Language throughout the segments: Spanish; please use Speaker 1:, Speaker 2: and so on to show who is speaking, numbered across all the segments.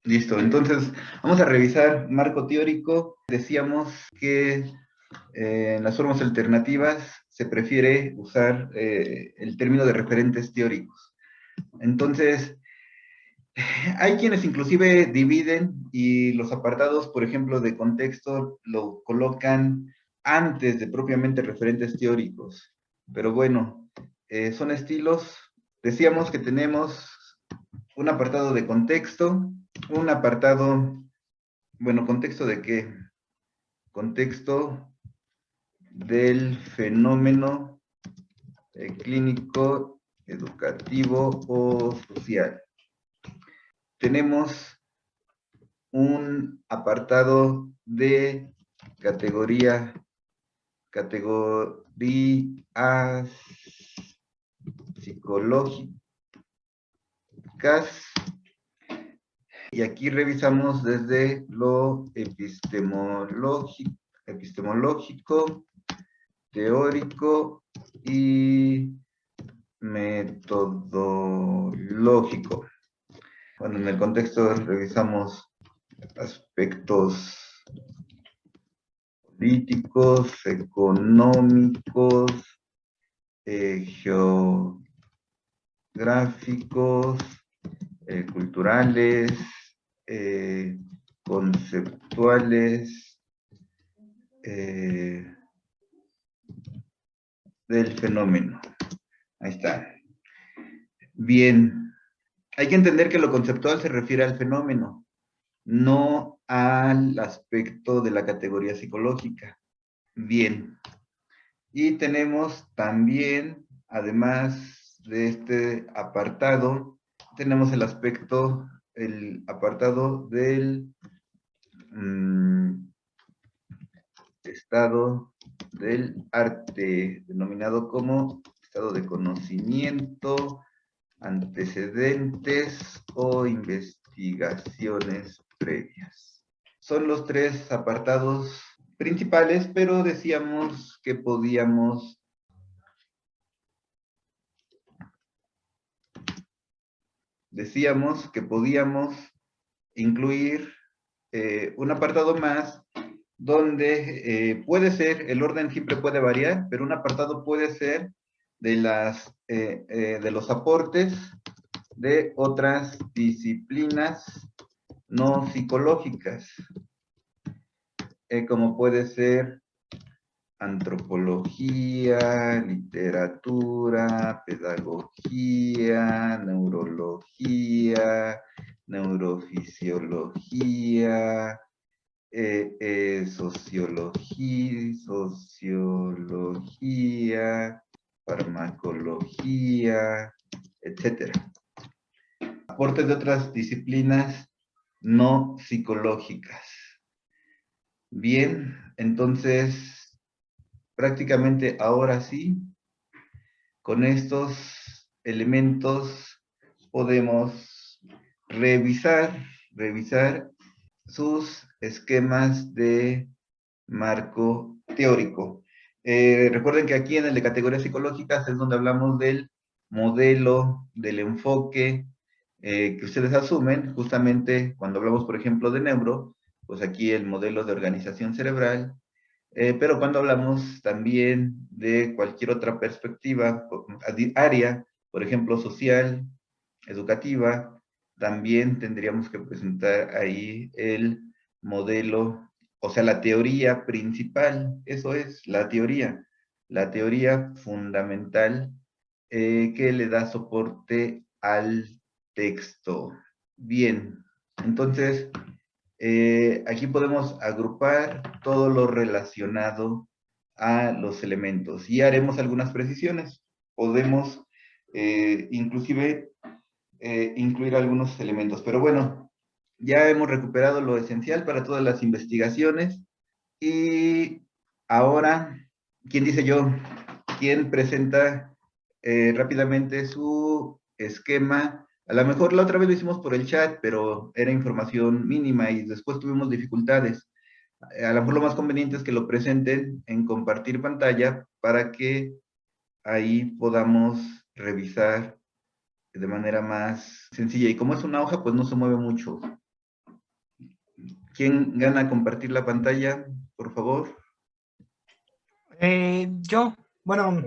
Speaker 1: Listo, entonces vamos a revisar marco teórico. Decíamos que en las formas alternativas se prefiere usar el término de referentes teóricos. Entonces, hay quienes inclusive dividen y los apartados, por ejemplo, de contexto lo colocan antes de propiamente referentes teóricos. Pero bueno, son estilos. Decíamos que tenemos un apartado de contexto, un apartado, bueno, ¿contexto de qué? Contexto del fenómeno clínico, educativo o social. Tenemos un apartado de categorías psicológicas, y aquí revisamos desde lo epistemológico, teórico y metodológico. Bueno, en el contexto revisamos aspectos políticos, económicos, geográficos, culturales, conceptuales, del fenómeno. Ahí está. Bien, hay que entender que lo conceptual se refiere al fenómeno, no al aspecto de la categoría psicológica. Bien, y tenemos también, además de este apartado, tenemos el apartado del estado del arte, denominado como estado de conocimiento, antecedentes o investigaciones previas. Son los tres apartados principales, pero decíamos que podíamos incluir un apartado más donde puede ser, el orden siempre puede variar, pero un apartado puede ser de los aportes de otras disciplinas no psicológicas, como puede ser antropología, literatura, pedagogía, neurología, neurofisiología, sociología, farmacología, etcétera. Aportes de otras disciplinas no psicológicas. Bien, entonces, prácticamente ahora sí, con estos elementos podemos revisar sus esquemas de marco teórico. Recuerden que aquí en el de categorías psicológicas es donde hablamos del modelo, del enfoque que ustedes asumen, justamente cuando hablamos, por ejemplo, de neuro, pues aquí el modelo de organización cerebral, pero cuando hablamos también de cualquier otra perspectiva, área, por ejemplo, social, educativa, también tendríamos que presentar ahí el modelo, o sea, la teoría principal, eso es, la teoría fundamental que le da soporte al texto. Bien, entonces, aquí podemos agrupar todo lo relacionado a los elementos y haremos algunas precisiones. Podemos inclusive incluir algunos elementos. Pero bueno, ya hemos recuperado lo esencial para todas las investigaciones y ahora, ¿quién dice yo? ¿Quién presenta rápidamente su esquema? A lo mejor la otra vez lo hicimos por el chat, pero era información mínima y después tuvimos dificultades. A lo mejor lo más conveniente es que lo presenten en compartir pantalla para que ahí podamos revisar de manera más sencilla. Y como es una hoja, pues no se mueve mucho. ¿Quién gana a compartir la pantalla, por favor?
Speaker 2: Yo, bueno,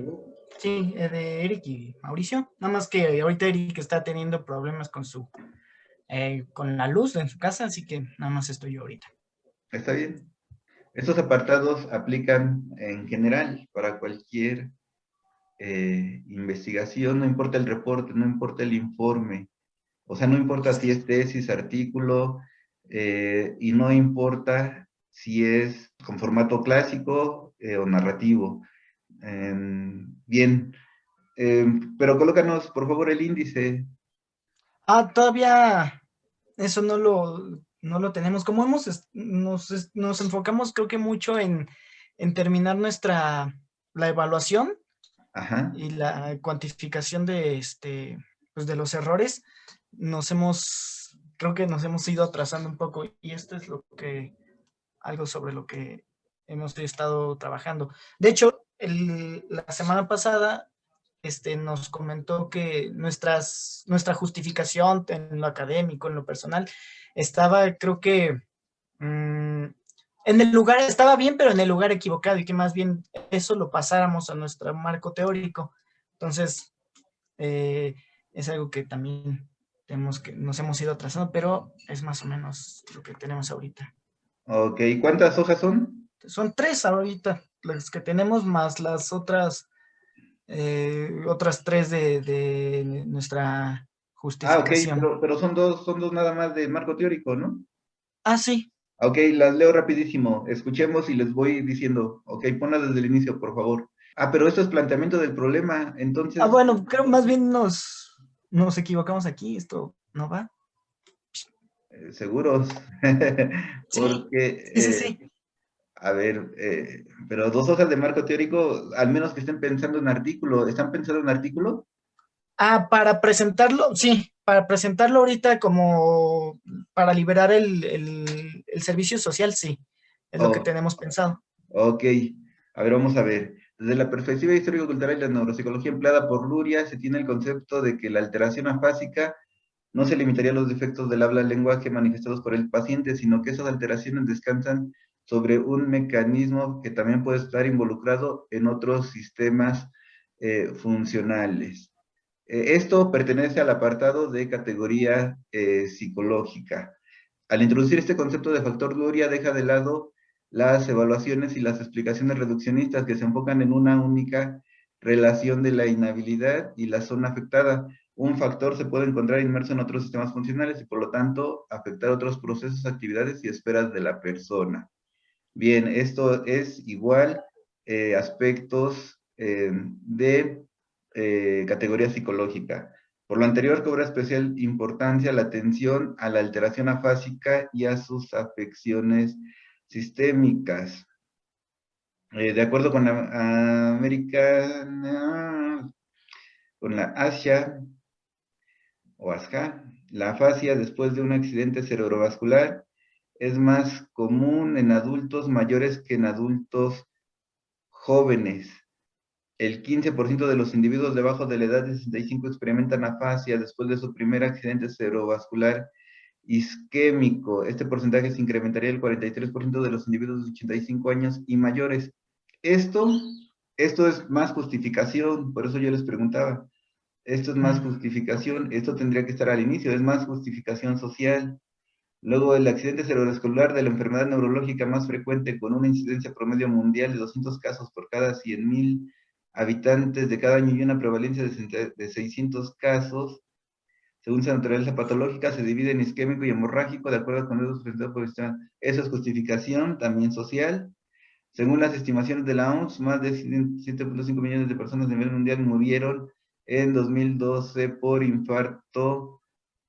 Speaker 2: sí, de Eric y Mauricio. Nada más que ahorita Eric está teniendo problemas con la luz en su casa, así que nada más estoy yo ahorita.
Speaker 1: ¿Está bien? Estos apartados aplican en general para cualquier investigación, no importa el reporte, no importa el informe, o sea, no importa si es tesis, artículo, y no importa si es con formato clásico o narrativo. Bien, pero colócanos, por favor, el índice.
Speaker 2: Todavía eso no lo tenemos. Como nos enfocamos, creo que mucho en terminar la evaluación
Speaker 1: Ajá.
Speaker 2: y la cuantificación pues de los errores, creo que nos hemos ido atrasando un poco y esto es algo sobre lo que hemos estado trabajando. De hecho, la semana pasada nos comentó que nuestra justificación en lo académico, en lo personal, estaba, creo que, estaba bien, pero en el lugar equivocado y que más bien eso lo pasáramos a nuestro marco teórico. Entonces, es algo que también nos hemos ido atrasando, pero es más o menos lo que tenemos ahorita.
Speaker 1: Ok, ¿cuántas hojas son?
Speaker 2: Son 3 ahorita, las que tenemos más las otras 3 de nuestra
Speaker 1: Ah, ok,
Speaker 2: justificación.
Speaker 1: pero son dos nada más de marco teórico, ¿no?
Speaker 2: Sí.
Speaker 1: Ok, las leo rapidísimo. Escuchemos y les voy diciendo. Ok, ponlas desde el inicio, por favor. Ah, pero esto es planteamiento del problema. Entonces,
Speaker 2: Bueno, creo más bien nos equivocamos aquí, esto no va.
Speaker 1: seguros.
Speaker 2: Sí, sí, sí,
Speaker 1: Porque,
Speaker 2: sí.
Speaker 1: a ver, pero dos hojas de marco teórico, al menos que estén pensando en artículo. ¿Están pensando en artículo?
Speaker 2: Para presentarlo, sí, para presentarlo ahorita como para liberar el servicio social, sí, es lo que
Speaker 1: Oh,
Speaker 2: tenemos pensado.
Speaker 1: ok. A ver, vamos a ver. Desde la perspectiva histórico-cultural y la neuropsicología empleada por Luria, se tiene el concepto de que la alteración afásica no se limitaría a los defectos del habla-lenguaje manifestados por el paciente, sino que esas alteraciones descansan sobre un mecanismo que también puede estar involucrado en otros sistemas funcionales. Esto pertenece al apartado de categoría psicológica. Al introducir este concepto de factor Luria, deja de lado las evaluaciones y las explicaciones reduccionistas que se enfocan en una única relación de la inhabilidad y la zona afectada. Un factor se puede encontrar inmerso en otros sistemas funcionales y por lo tanto afectar otros procesos, actividades y esperas de la persona. Bien, esto es igual aspectos de categoría psicológica. Por lo anterior, cobra especial importancia la atención a la alteración afásica y a sus afecciones sistémicas. De acuerdo con la Americana, con la Asia o ASHA, la afasia después de un accidente cerebrovascular es más común en adultos mayores que en adultos jóvenes. El 15% de los individuos debajo de la edad de 65 experimentan afasia después de su primer accidente cerebrovascular isquémico. Este porcentaje se incrementaría el 43% de los individuos de 85 años y mayores. Esto, esto es más justificación, por eso yo les preguntaba. Esto es más
Speaker 2: Mm.
Speaker 1: justificación, esto tendría que estar al inicio, es más justificación social. Luego, el accidente cerebrovascular de la enfermedad neurológica más frecuente, con una incidencia promedio mundial de 200 casos por cada 100.000 habitantes de cada año y una prevalencia de 600 casos. Según su naturaleza patológica, se divide en isquémico y hemorrágico, de acuerdo con los presentados por el sistema. Eso es justificación, también social. Según las estimaciones de la OMS, más de 7.5 millones de personas a nivel mundial murieron en 2012 por infarto.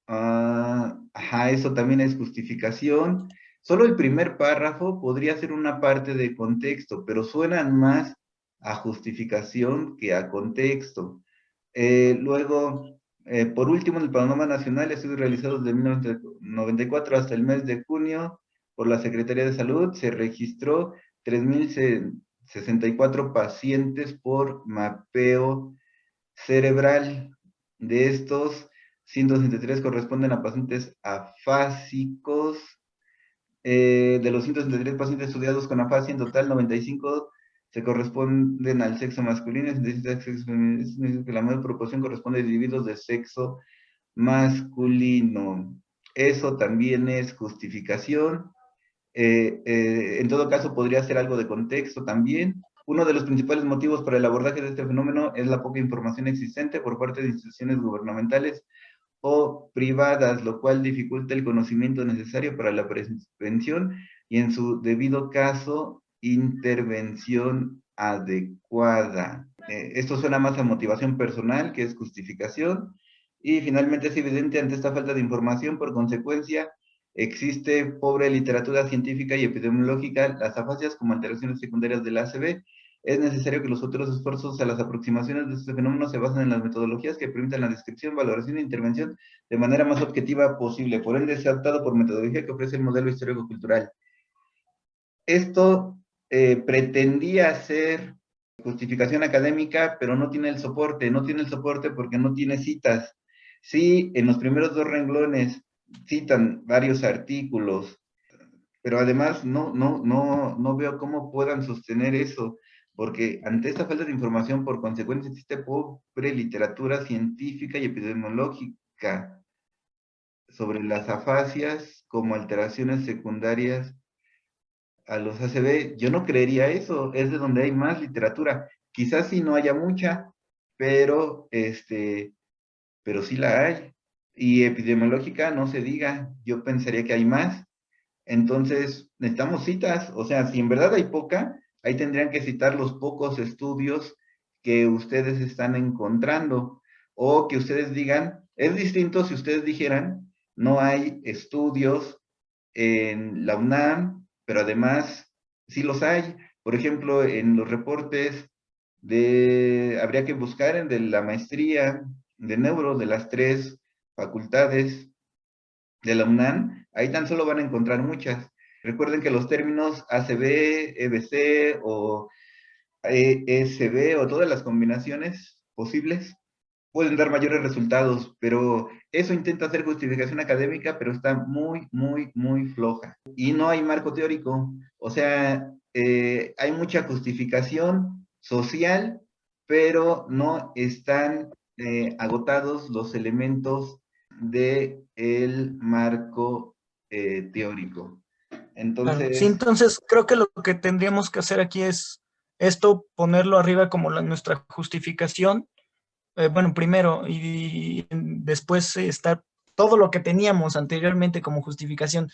Speaker 1: Ajá, eso también es justificación. Solo el primer párrafo podría ser una parte de contexto, pero suenan más a justificación que a contexto. Luego, por último, en el panorama nacional, estudios realizados de 1994 hasta el mes de junio por la Secretaría de Salud, se registró 3.064 pacientes por mapeo cerebral. De estos, 163 corresponden a pacientes afásicos, De los 163 pacientes estudiados con afasia, en total 95 se corresponden al sexo masculino, 66 al sexo femenino, es decir, que la mayor proporción corresponde a individuos de sexo masculino. Eso también es justificación. En todo caso, podría ser algo de contexto también. Uno de los principales motivos para el abordaje de este fenómeno es la poca información existente por parte de instituciones gubernamentales o privadas, lo cual dificulta el conocimiento necesario para la prevención y, en su debido caso, intervención adecuada. Esto suena más a motivación personal, que es justificación, y finalmente es evidente ante esta falta de información, por consecuencia, existe pobre literatura científica y epidemiológica, las afasias como alteraciones secundarias del ACV. Es necesario que los futuros esfuerzos a las aproximaciones de este fenómeno se basen en las metodologías que permitan la descripción, valoración e intervención de manera más objetiva posible. Por ende, se ha optado por metodología que ofrece el modelo histórico-cultural. Esto pretendía ser justificación académica, pero no tiene el soporte. No tiene el soporte porque no tiene citas. Sí, en los primeros dos renglones citan varios artículos, pero además no veo cómo puedan sostener eso, porque ante esta falta de información, por consecuencia, existe pobre literatura científica y epidemiológica sobre las afasias como alteraciones secundarias a los ACV. Yo no creería eso, es de donde hay más literatura. Quizás sí no haya mucha, pero, pero sí la hay. Y epidemiológica, no se diga, yo pensaría que hay más. Entonces, necesitamos citas, o sea, si en verdad hay poca, ahí tendrían que citar los pocos estudios que ustedes están encontrando, o que ustedes digan, es distinto si ustedes dijeran, no hay estudios en la UNAM, pero además sí los hay. Por ejemplo, en los reportes habría que buscar en de la maestría de neuro de las 3 facultades de la UNAM, ahí tan solo van a encontrar muchas. Recuerden que los términos ACB, EBC o ESB o todas las combinaciones posibles pueden dar mayores resultados, pero eso intenta hacer justificación académica, pero está muy floja. Y no hay marco teórico, o sea, hay mucha justificación social, pero no están agotados los elementos del marco teórico.
Speaker 2: Claro. Sí,
Speaker 1: Entonces,
Speaker 2: entonces creo que lo que tendríamos que hacer aquí es esto, ponerlo arriba como nuestra justificación. Bueno, primero y después estar todo lo que teníamos anteriormente como justificación,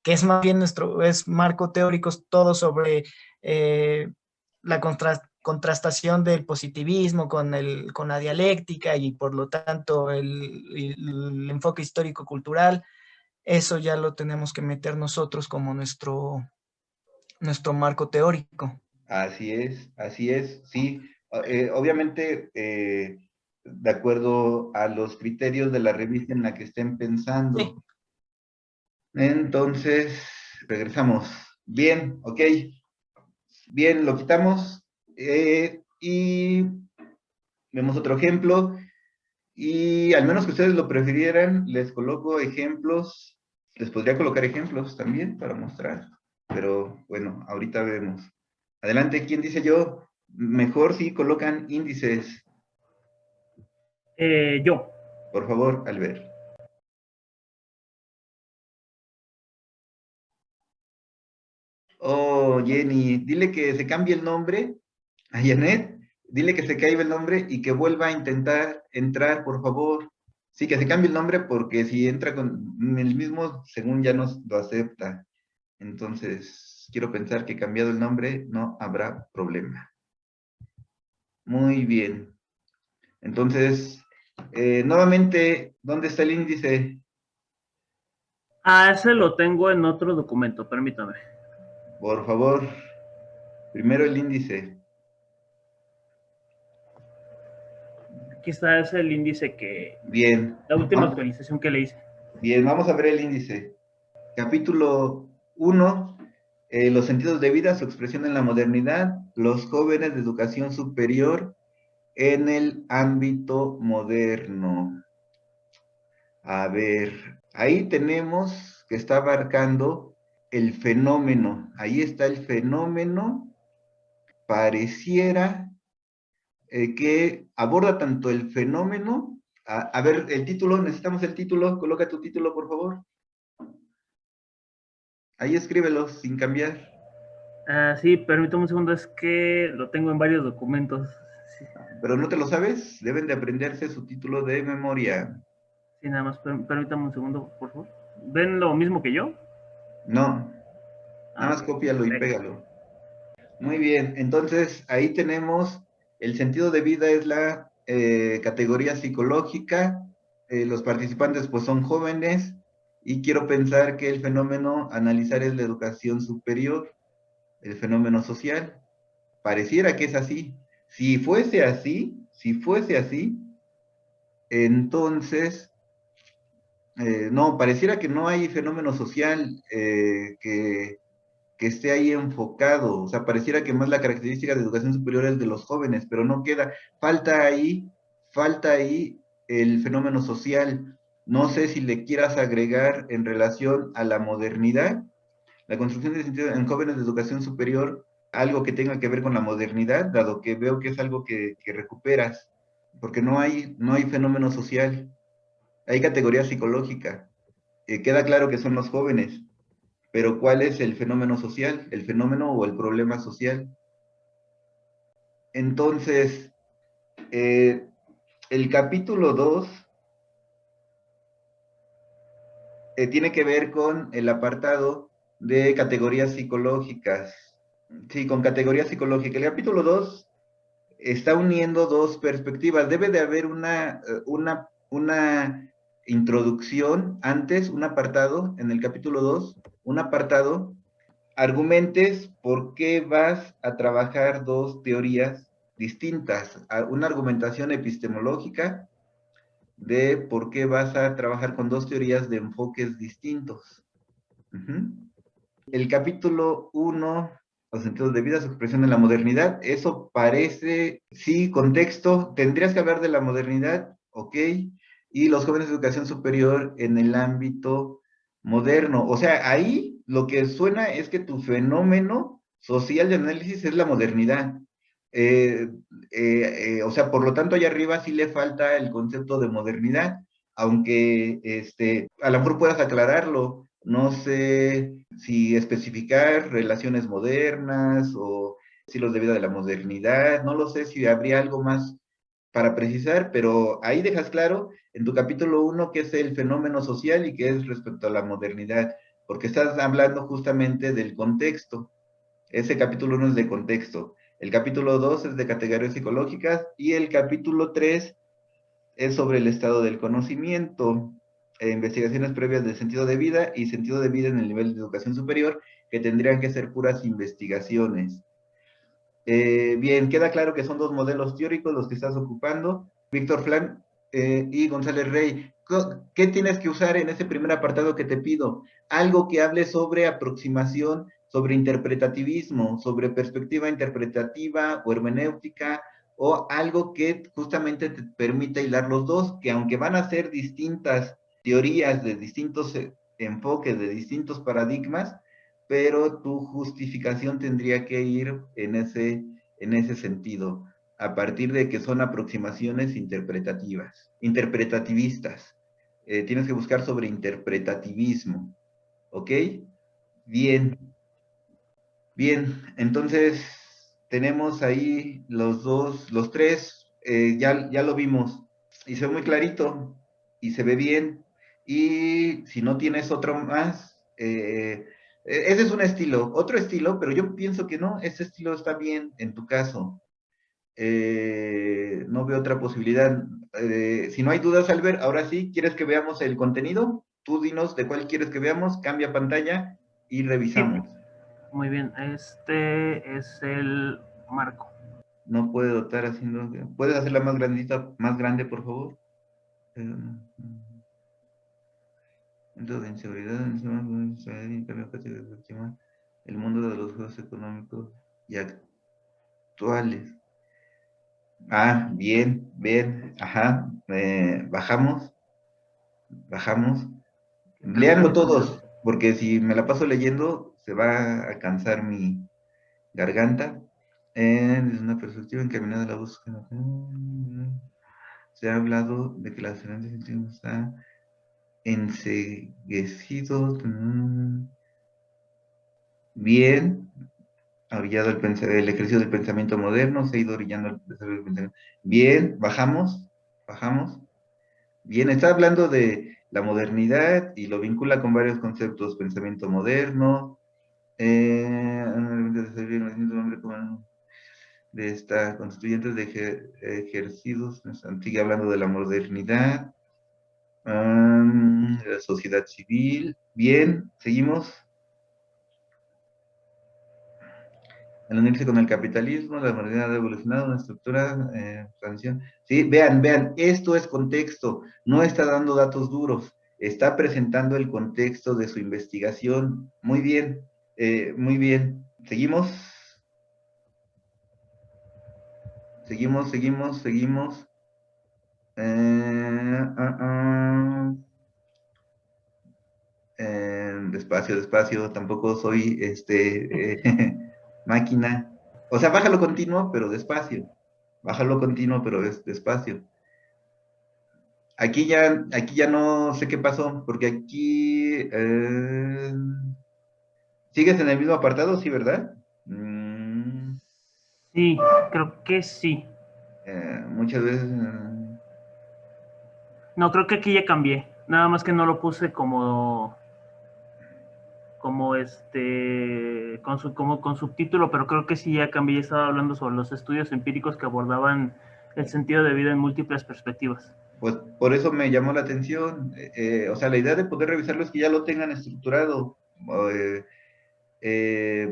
Speaker 2: que es más bien es marco teórico, es todo sobre la contrastación del positivismo con la dialéctica y por lo tanto el enfoque histórico-cultural. Eso ya lo tenemos que meter nosotros como nuestro marco teórico.
Speaker 1: así es, sí. Obviamente, de acuerdo a los criterios de la revista en la que estén
Speaker 2: Sí,
Speaker 1: pensando. Entonces, regresamos. Bien, ok. Bien, lo quitamos. Y vemos otro ejemplo. Y al menos que ustedes lo prefirieran, les coloco ejemplos. Les podría colocar ejemplos también para mostrar. Pero bueno, ahorita vemos. Adelante, ¿quién dice yo? Mejor si colocan índices.
Speaker 3: Yo.
Speaker 1: Por favor, Albert. Oh, Jenny, dile que se cambie el nombre a Janet. Dile que se caiga el nombre y que vuelva a intentar entrar, por favor. Sí, que se cambie el nombre porque si entra con el mismo, según ya nos lo acepta. Entonces, quiero pensar que cambiado el nombre no habrá problema. Muy bien. Entonces, nuevamente, ¿dónde está el índice?
Speaker 3: Ah, ese lo tengo en otro documento, permítame.
Speaker 1: Por favor, primero el índice.
Speaker 3: Aquí está, es el índice que...
Speaker 1: Bien.
Speaker 3: La última actualización que le hice.
Speaker 1: Bien, vamos a ver el índice. Capítulo 1, los sentidos de vida, su expresión en la modernidad, los jóvenes de educación superior en el ámbito moderno. A ver, ahí tenemos que está abarcando el fenómeno. Ahí está el fenómeno. Pareciera que aborda tanto el fenómeno. A ver, el título, necesitamos el título. Coloca tu título, por favor. Ahí escríbelo sin cambiar.
Speaker 3: Sí, permítame un segundo, es que lo tengo en varios documentos. Sí,
Speaker 1: Pero no te lo sabes, deben de aprenderse su título de memoria.
Speaker 3: sí, nada más, permítame un segundo, por favor. ¿Ven lo mismo que yo?
Speaker 1: No, nada más
Speaker 3: Ok,
Speaker 1: cópialo y
Speaker 3: perfecto.
Speaker 1: pégalo. Muy bien, entonces ahí tenemos el sentido de vida es la categoría psicológica, los participantes pues son jóvenes y quiero pensar que el fenómeno a analizar es la educación superior, el fenómeno social. Pareciera que es así. Si fuese así, entonces, no, pareciera que no hay fenómeno social que esté ahí enfocado, o sea, pareciera que más la característica de educación superior es de los jóvenes, pero no queda, falta ahí el fenómeno social. No sé si le quieras agregar en relación a la modernidad, la construcción de sentido en jóvenes de educación superior, algo que tenga que ver con la modernidad, dado que veo que es algo que recuperas, porque no hay fenómeno social, hay categoría psicológica. Queda claro que son los jóvenes, pero ¿cuál es el fenómeno social? ¿El fenómeno o el problema social? Entonces, eh, el capítulo 2 tiene que ver con el apartado de categorías psicológicas. Sí, con categorías psicológicas. El capítulo 2 está uniendo dos perspectivas. Debe de haber una introducción antes, un apartado en el capítulo 2, un apartado argumentes por qué vas a trabajar dos teorías distintas, una argumentación epistemológica de por qué vas a trabajar con dos teorías de enfoques distintos. Ujú. El capítulo 1, los sentidos de vida, su expresión en la modernidad, eso parece, sí, contexto, tendrías que hablar de la modernidad, ok, y los jóvenes de educación superior en el ámbito moderno. O sea, ahí lo que suena es que tu fenómeno social de análisis es la modernidad. Eh, o sea, por lo tanto, allá arriba sí le falta el concepto de modernidad, aunque a lo mejor puedas aclararlo. No sé si especificar relaciones modernas o estilos de vida de la modernidad, no lo sé si habría algo más para precisar, pero ahí dejas claro en tu capítulo 1 qué es el fenómeno social y qué es respecto a la modernidad, porque estás hablando justamente del contexto. Ese capítulo 1 es de contexto. El capítulo 2 es de categorías psicológicas y el capítulo 3 es sobre el estado del conocimiento, investigaciones previas de sentido de vida y sentido de vida en el nivel de educación superior, que tendrían que ser puras investigaciones. Bien, queda claro que son dos modelos teóricos los que estás ocupando, Víctor Flan y González Rey. ¿Qué tienes que usar en ese primer apartado que te pido? Algo que hable sobre aproximación, sobre interpretativismo, sobre perspectiva interpretativa o hermenéutica, o algo que justamente te permita hilar los dos, que aunque van a ser distintas teorías de distintos enfoques, de distintos paradigmas, pero tu justificación tendría que ir en ese sentido, a partir de que son aproximaciones interpretativas, interpretativistas. Tienes que buscar sobre interpretativismo, ¿ok? Bien, bien, entonces tenemos ahí los tres, ya lo vimos, y se ve muy clarito, y se ve bien, y si no tienes otro más, ese es un estilo, otro estilo, pero yo pienso que no, ese estilo está bien en tu caso. No veo otra posibilidad. Si no hay dudas, Albert, ahora sí, ¿quieres que veamos el contenido? Tú dinos de cuál quieres que veamos, cambia pantalla y
Speaker 3: Sí,
Speaker 1: revisamos.
Speaker 3: muy bien. Este es el marco.
Speaker 1: No puede dotar haciendo. ¿Puedes hacerla más grandita, más grande, por favor? Dentro de inseguridad, el mundo de los juegos económicos y actuales. Ah, bien, bien, ajá. Bajamos. Bajamos. Léanlo todos. porque si me la paso leyendo, se va a cansar mi garganta. Desde una perspectiva encaminada a la búsqueda. Se ha hablado de que la excelencia científica está enceguecido. Bien, ha orillado el ejercicio del pensamiento moderno, se ha ido orillando el desarrollo del pensamiento. Bien, bajamos. Bien, está hablando de la modernidad y lo vincula con varios conceptos, pensamiento moderno, de esta constituyentes de ejercicios, sigue hablando de la modernidad, de la sociedad civil. Bien, seguimos. Al unirse con el capitalismo, la modernidad ha evolucionado, una estructura, transición. Sí, vean, esto es contexto, no está dando datos duros, está presentando el contexto de su investigación. Muy bien, muy bien. ¿Seguimos? Seguimos. Despacio, tampoco soy máquina. O sea, bájalo continuo, pero despacio. Bájalo continuo, pero despacio. Aquí ya no sé qué pasó, porque aquí ¿sigues en el mismo apartado? Sí, ¿verdad?
Speaker 3: Sí, creo que sí.
Speaker 1: Muchas veces.
Speaker 3: No, creo que aquí ya cambié. Nada más que no lo puse con subtítulo, pero creo que sí ya cambié. Estaba hablando sobre los estudios empíricos que abordaban el sentido de vida en múltiples perspectivas.
Speaker 1: Pues por eso me llamó la atención. O sea, la idea de poder revisarlo es que ya lo tengan estructurado.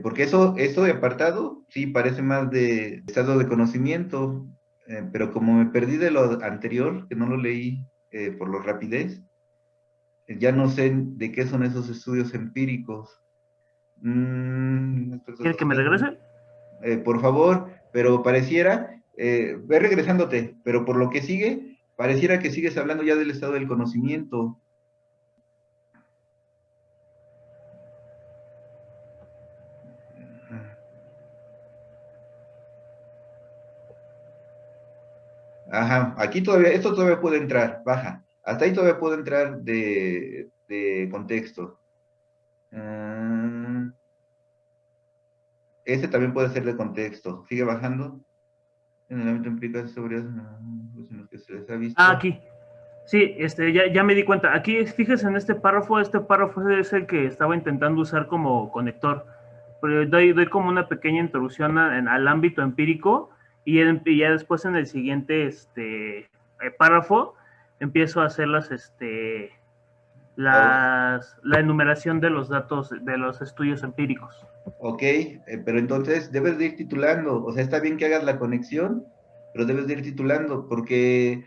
Speaker 1: Porque eso de apartado, sí, parece más de estado de conocimiento, pero como me perdí de lo anterior, que no lo leí por la rapidez, ya no sé de qué son esos estudios empíricos.
Speaker 3: ¿Quieres que me regrese?
Speaker 1: Por favor, pero pareciera, ve regresándote, pero por lo que sigue, pareciera que sigues hablando ya del estado del conocimiento. Ajá, aquí todavía, esto todavía puede entrar, baja. Hasta ahí todavía puede entrar de contexto. Este también puede ser de contexto. Sigue bajando. En el ámbito empírico sobre pues en los que se les ha visto.
Speaker 3: Aquí. Sí, ya me di cuenta. Aquí, fíjese en este párrafo es el que estaba intentando usar como conector. Pero doy como una pequeña introducción al ámbito empírico y ya después en el siguiente párrafo empiezo a hacer la enumeración de los datos de los estudios empíricos.
Speaker 1: Ok, pero entonces debes de ir titulando. O sea, está bien que hagas la conexión, pero debes de ir titulando porque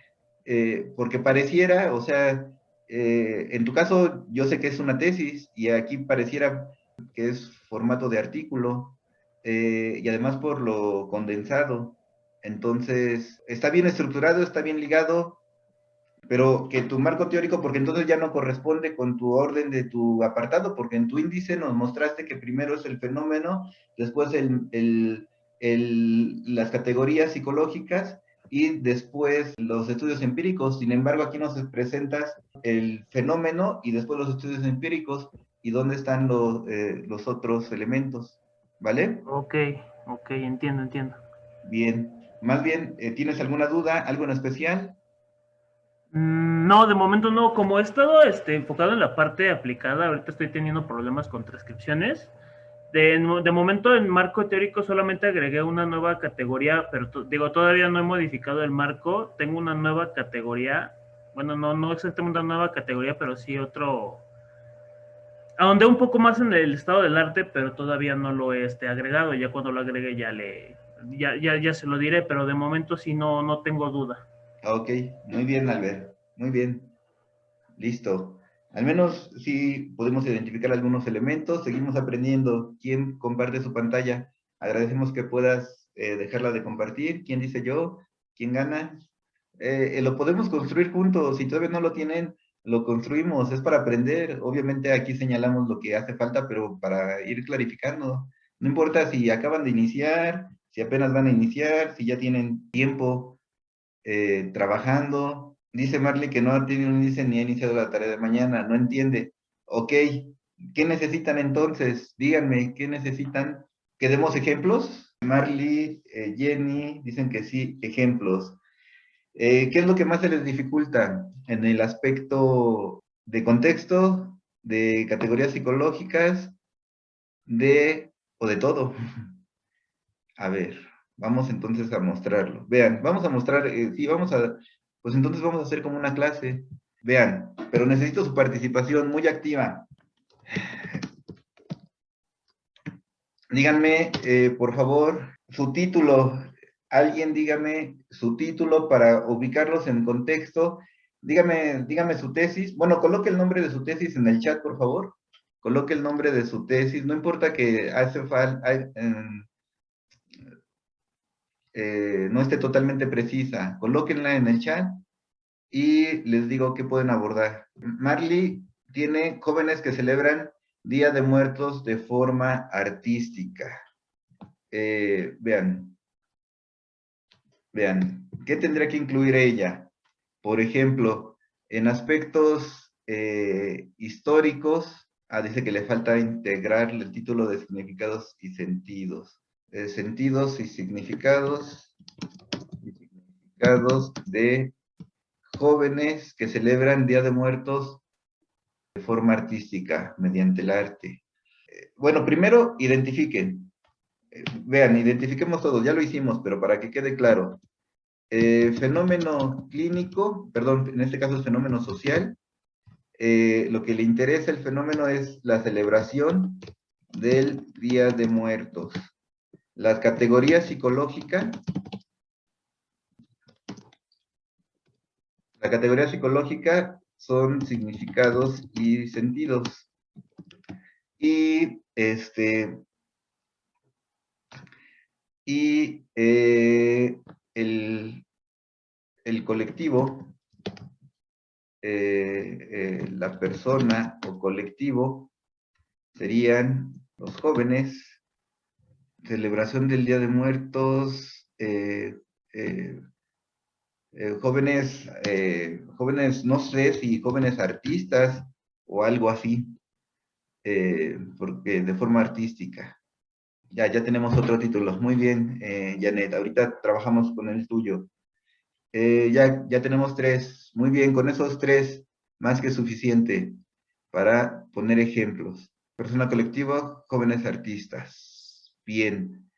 Speaker 1: pareciera, o sea, en tu caso yo sé que es una tesis y aquí pareciera que es formato de artículo y además por lo condensado. Entonces, está bien estructurado, está bien ligado, pero que tu marco teórico, porque entonces ya no corresponde con tu orden de tu apartado, porque en tu índice nos mostraste que primero es el fenómeno, después las categorías psicológicas y después los estudios empíricos. Sin embargo, aquí nos presentas el fenómeno y después los estudios empíricos y dónde están los otros elementos, ¿vale?
Speaker 3: Ok, entiendo.
Speaker 1: Bien. Más bien, ¿tienes alguna duda, algo en especial?
Speaker 3: No, de momento no. Como he estado enfocado en la parte aplicada, ahorita estoy teniendo problemas con transcripciones. De momento en marco teórico solamente agregué una nueva categoría, pero todavía no he modificado el marco. Tengo una nueva categoría. Bueno, no exactamente una nueva categoría, pero sí otro. Ahondé un poco más en el estado del arte, pero todavía no lo he agregado. Ya cuando lo agregue ya se lo diré, pero de momento sí no tengo duda.
Speaker 1: Ok, muy bien, Albert. Muy bien. Listo. Al menos sí podemos identificar algunos elementos. Seguimos aprendiendo. ¿Quién comparte su pantalla? Agradecemos que puedas dejarla de compartir. ¿Quién dice yo? ¿Quién gana? Lo podemos construir juntos. Si todavía no lo tienen, lo construimos, es para aprender. Obviamente aquí señalamos lo que hace falta, pero para ir clarificando. No importa si acaban de iniciar, si apenas van a iniciar, si ya tienen tiempo trabajando. Dice Marley que no tiene un índice ni ha iniciado la tarea de mañana, no entiende. Ok, ¿qué necesitan entonces? Díganme, ¿qué necesitan? ¿Que demos ejemplos? Marley, Jenny, dicen que sí, ejemplos. ¿Qué es lo que más se les dificulta en el aspecto de contexto, de categorías psicológicas, o de todo? A ver, vamos entonces a mostrarlo. Vean, vamos a mostrar, sí, pues entonces vamos a hacer como una clase. Vean, pero necesito su participación muy activa. Díganme, por favor, su título. Alguien dígame su título para ubicarlos en contexto. Dígame su tesis. Bueno, coloque el nombre de su tesis en el chat, por favor. Coloque el nombre de su tesis. No importa que no esté totalmente precisa. Colóquenla en el chat y les digo qué pueden abordar. Marley tiene jóvenes que celebran Día de Muertos de forma artística. Vean, ¿qué tendría que incluir ella? Por ejemplo, en aspectos históricos, dice que le falta integrar el título de significados y sentidos. Sentidos y significados de jóvenes que celebran Día de Muertos de forma artística, mediante el arte. Bueno, primero identifiquen. Vean, identifiquemos todos, ya lo hicimos, pero para que quede claro. Fenómeno clínico, perdón, en este caso es fenómeno social. Lo que le interesa el fenómeno es la celebración del Día de Muertos. Las categorías psicológicas. La categoría psicológica son significados y sentidos. Y el colectivo, la persona o colectivo, serían los jóvenes, celebración del Día de Muertos, jóvenes, no sé si jóvenes artistas o algo así, porque de forma artística. Ya tenemos otro título. Muy bien, Janet, ahorita trabajamos con el tuyo. Ya tenemos 3. Muy bien, con esos 3, más que suficiente para poner ejemplos. Persona colectiva, jóvenes artistas. Bien.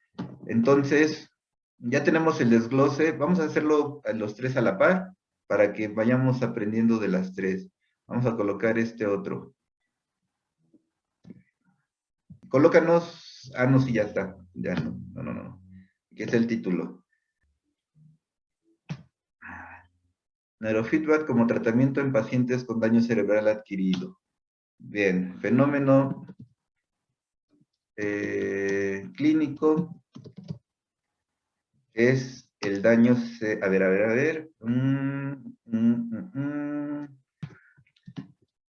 Speaker 1: Entonces, ya tenemos el desglose. Vamos a hacerlo a los 3 a la par para que vayamos aprendiendo de las 3. Vamos a colocar este otro. Colócanos. No, sí, ya está. Ya no. Aquí está el título. Neurofeedback como tratamiento en pacientes con daño cerebral adquirido. Bien, fenómeno clínico es el daño, a ver.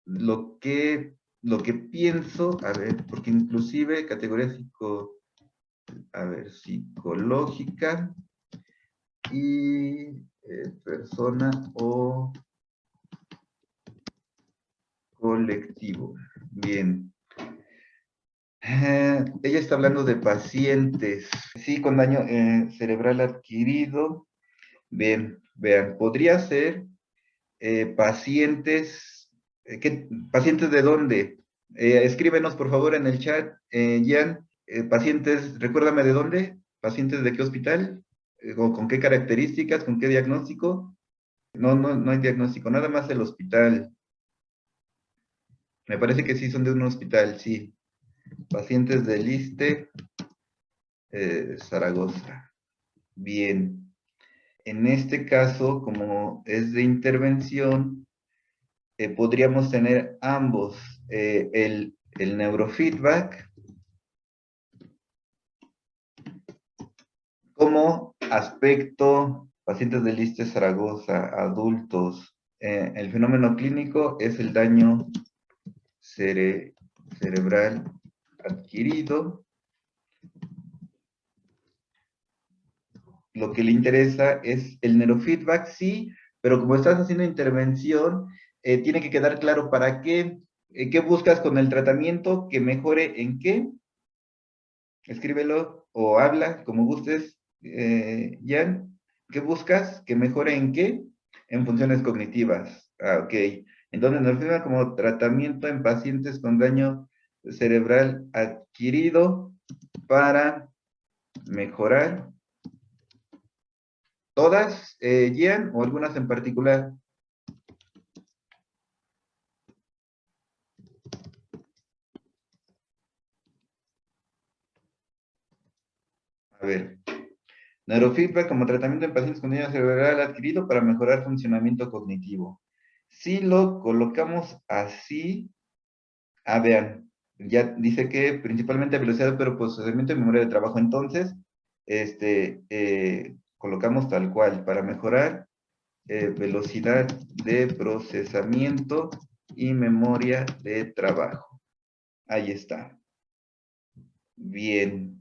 Speaker 1: Lo que pienso, a ver, porque inclusive categoría psicológica y persona o colectivo. Bien. Ella está hablando de pacientes, sí, con daño cerebral adquirido. Bien, vean, podría ser pacientes, ¿pacientes de dónde? Escríbenos por favor en el chat, Jan, pacientes, recuérdame de dónde, pacientes de qué hospital, o con qué características, con qué diagnóstico. No hay diagnóstico, nada más el hospital. Me parece que sí son de un hospital, sí. Pacientes del ISSSTE, Zaragoza. Bien. En este caso, como es de intervención, podríamos tener ambos, el neurofeedback como aspecto, pacientes del ISSSTE Zaragoza, adultos, El fenómeno clínico es el daño cerebral adquirido. Lo que le interesa es el neurofeedback, sí, pero como estás haciendo intervención, tiene que quedar claro para qué, qué buscas con el tratamiento, que mejore en qué. Escríbelo o habla, como gustes, Jan. ¿Qué buscas? ¿Que mejore en qué? En funciones cognitivas. Ah, ok. Entonces, neurofeedback como tratamiento en pacientes con daño cerebral adquirido para mejorar. ¿Todas, Gian, o algunas en particular? A ver. Neurofeedback como tratamiento en pacientes con daño cerebral adquirido para mejorar funcionamiento cognitivo. Si lo colocamos así, vean, ya dice que principalmente velocidad, pero procesamiento y memoria de trabajo. Entonces, colocamos tal cual, para mejorar velocidad de procesamiento y memoria de trabajo. Ahí está. Bien.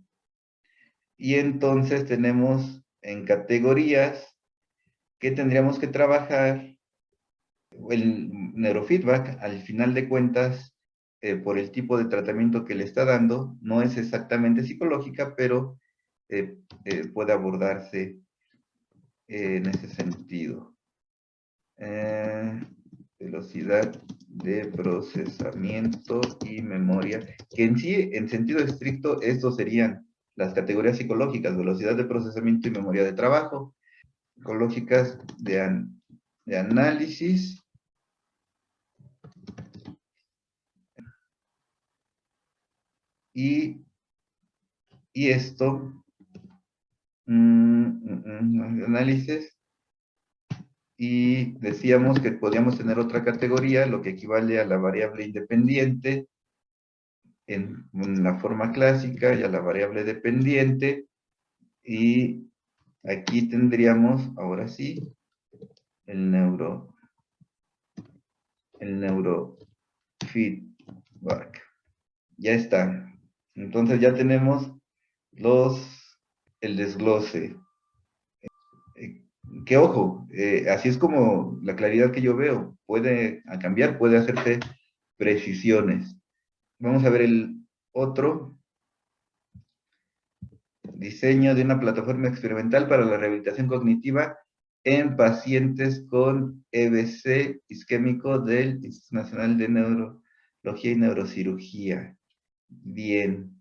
Speaker 1: Y entonces tenemos en categorías que tendríamos que trabajar el neurofeedback, al final de cuentas, por el tipo de tratamiento que le está dando, no es exactamente psicológica, pero puede abordarse en ese sentido. Velocidad de procesamiento y memoria, que en sí, en sentido estricto, estos serían las categorías psicológicas: velocidad de procesamiento y memoria de trabajo, psicológicas de análisis, y esto, análisis, y decíamos que podíamos tener otra categoría, lo que equivale a la variable independiente en la forma clásica, y a la variable dependiente, y aquí tendríamos, ahora sí, el neurofeedback. Ya está. Entonces ya tenemos el desglose. Que ojo, así es como la claridad que yo veo. Puede cambiar, puede hacerse precisiones. Vamos a ver el otro. Diseño de una plataforma experimental para la rehabilitación cognitiva en pacientes con EBC isquémico del Instituto Nacional de Neurología y Neurocirugía. Bien.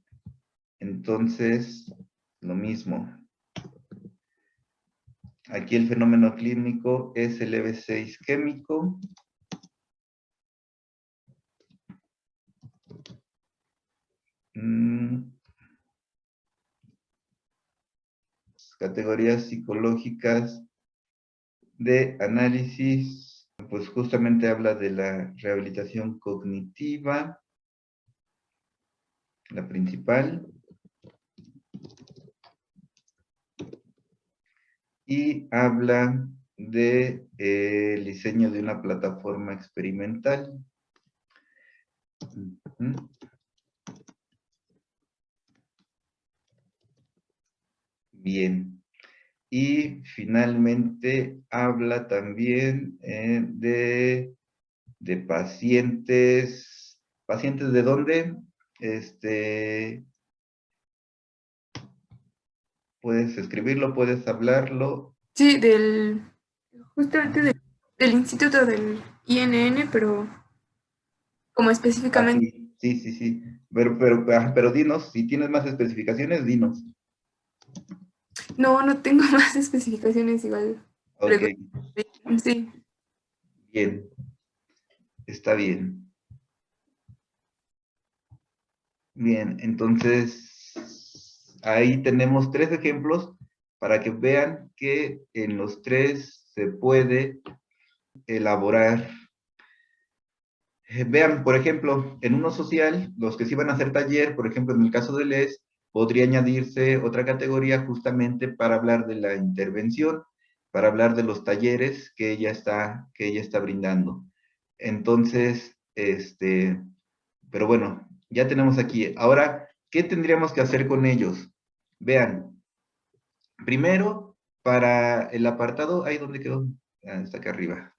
Speaker 1: Entonces, lo mismo. Aquí el fenómeno clínico es el EBC isquémico. Categorías psicológicas de análisis, pues justamente habla de la rehabilitación cognitiva, la principal. Y habla de el diseño de una plataforma experimental. Bien. Y finalmente habla también de pacientes. ¿Pacientes de dónde? Puedes escribirlo, puedes hablarlo.
Speaker 4: Sí, justamente del instituto del INN, pero como específicamente.
Speaker 1: Sí. Pero dinos, si tienes más especificaciones, dinos.
Speaker 4: No tengo más especificaciones igual.
Speaker 1: Ok.
Speaker 4: Sí.
Speaker 1: Bien. Está bien. Bien, entonces ahí tenemos 3 ejemplos para que vean que en los 3 se puede elaborar. Vean, por ejemplo, en uno social, los que sí van a hacer taller, por ejemplo, en el caso de podría añadirse otra categoría justamente para hablar de la intervención, para hablar de los talleres que ella está brindando. Entonces, pero bueno, ya tenemos aquí. Ahora, ¿qué tendríamos que hacer con ellos? Vean, primero, para el apartado, ¿ahí dónde quedó? Está acá arriba.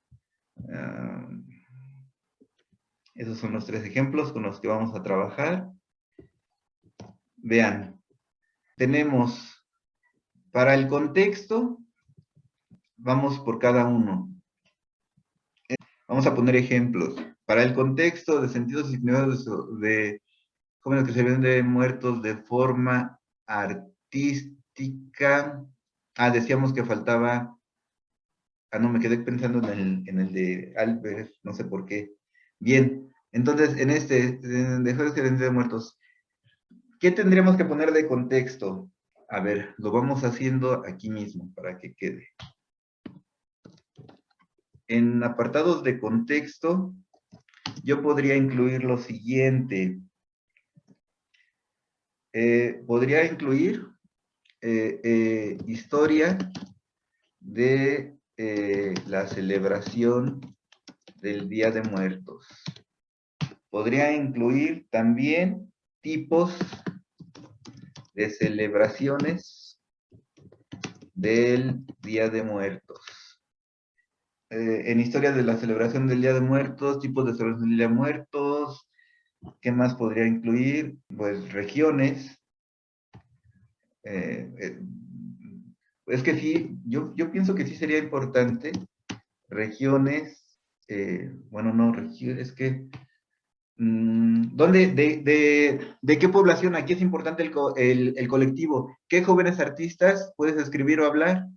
Speaker 1: Esos son los 3 ejemplos con los que vamos a trabajar. Vean, tenemos para el contexto, vamos por cada uno. Vamos a poner ejemplos. Para el contexto de sentidos y significados de jóvenes que se ven de muertos de forma artística. Decíamos que faltaba. No, me quedé pensando en el de Albert, no sé por qué. Bien, entonces en de jóvenes que se ven de muertos, ¿qué tendríamos que poner de contexto? A ver, lo vamos haciendo aquí mismo para que quede. En apartados de contexto, yo podría incluir lo siguiente. Podría incluir historia de la celebración del Día de Muertos. Podría incluir también tipos de celebraciones del Día de Muertos. En historia de la celebración del Día de Muertos, tipos de celebración del Día de Muertos, ¿qué más podría incluir? Pues regiones. Es que sí, yo pienso que sí sería importante regiones, bueno, no, regiones, es que, ¿dónde, de qué población? Aquí es importante el colectivo. ¿Qué jóvenes artistas puedes escribir o hablar?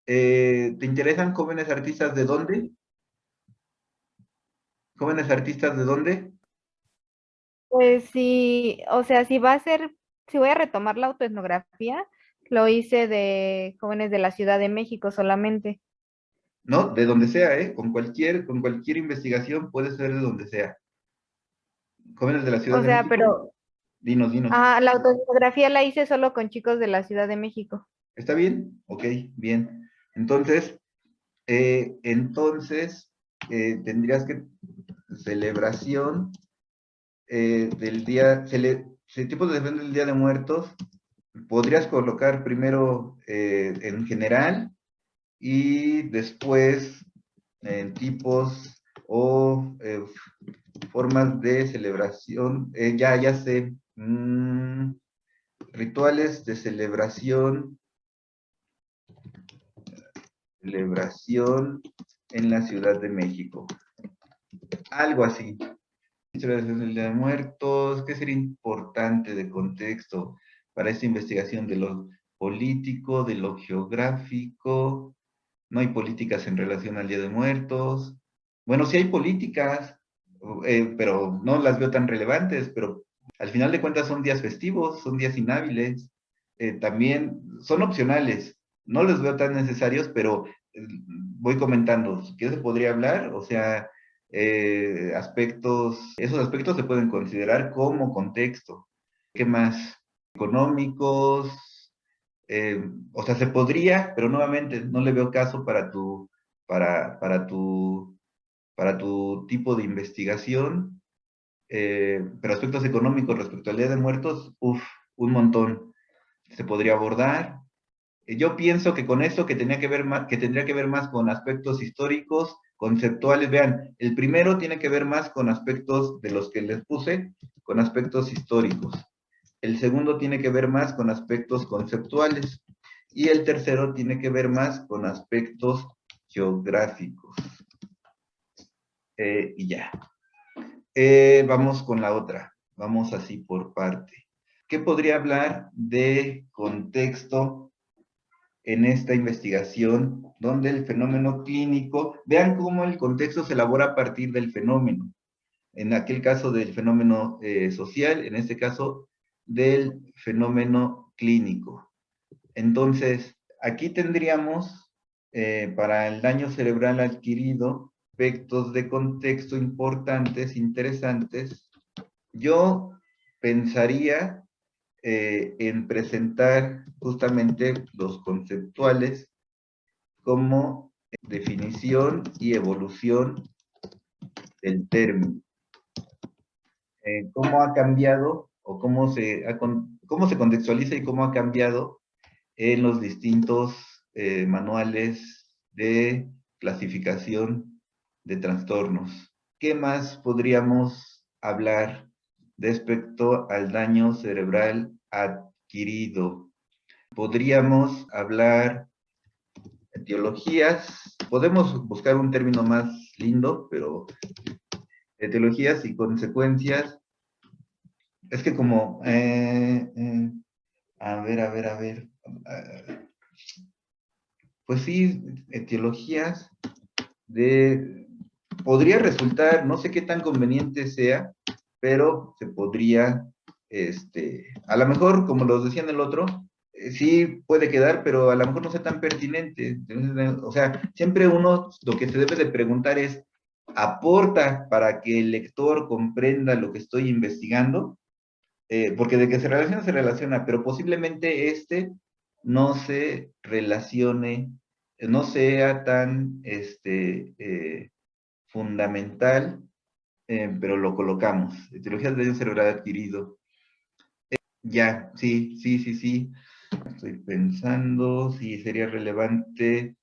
Speaker 1: ¿Te interesan jóvenes artistas de dónde? ¿Jóvenes artistas de dónde?
Speaker 5: Pues sí, o sea, si voy a retomar la autoetnografía, lo hice de jóvenes de la Ciudad de México solamente.
Speaker 1: No, de donde sea, ¿eh? Con cualquier investigación puede ser de donde sea. Jóvenes de la Ciudad
Speaker 5: O
Speaker 1: de
Speaker 5: sea,
Speaker 1: México. Dinos.
Speaker 5: la autoetnografía la hice solo con chicos de la Ciudad de México.
Speaker 1: ¿Está bien? Ok, bien. Entonces, tendrías que celebración del día, tipos de celebración del Día de Muertos, podrías colocar primero en general y después en tipos o formas de celebración, ya sé, rituales de celebración en la Ciudad de México. Algo así. Celebración del Día de Muertos, ¿qué sería importante de contexto para esta investigación de lo político, de lo geográfico? No hay políticas en relación al Día de Muertos. Bueno, sí hay políticas, pero no las veo tan relevantes, pero al final de cuentas son días festivos, son días inhábiles, también son opcionales, no los veo tan necesarios, pero voy comentando, ¿qué se podría hablar? O sea, esos aspectos se pueden considerar como contexto. ¿Qué más? Económicos, o sea, se podría, pero nuevamente no le veo caso para tu tipo de investigación, pero aspectos económicos respecto al Día de Muertos, un montón se podría abordar. Yo pienso que con esto que tendría que ver más con aspectos históricos, conceptuales, vean, el primero tiene que ver más con aspectos de los que les puse, con aspectos históricos. El segundo tiene que ver más con aspectos conceptuales. Y el tercero tiene que ver más con aspectos geográficos. Y ya. Vamos con la otra. Vamos así por parte. ¿Qué podría hablar de contexto en esta investigación donde el fenómeno clínico, vean cómo el contexto se elabora a partir del fenómeno? En aquel caso del fenómeno social, en este caso del fenómeno clínico. Entonces, aquí tendríamos, para el daño cerebral adquirido, aspectos de contexto importantes, interesantes. Yo pensaría en presentar justamente los conceptuales como definición y evolución del término. ¿Cómo ha cambiado o cómo se contextualiza y cómo ha cambiado en los distintos manuales de clasificación de trastornos? ¿Qué más podríamos hablar respecto al daño cerebral adquirido? Podríamos hablar de etiologías, podemos buscar un término más lindo, pero etiologías y consecuencias. Es que como, a ver, pues sí, etiologías podría resultar, no sé qué tan conveniente sea, pero se podría, a lo mejor, como los decía en el otro, sí puede quedar, pero a lo mejor no sea tan pertinente. O sea, siempre uno lo que se debe de preguntar es, ¿aporta para que el lector comprenda lo que estoy investigando? Porque de que se relaciona, pero posiblemente no se relacione, no sea tan fundamental, pero lo colocamos. Etiología del daño cerebral adquirido. Ya, sí. Estoy pensando si sería relevante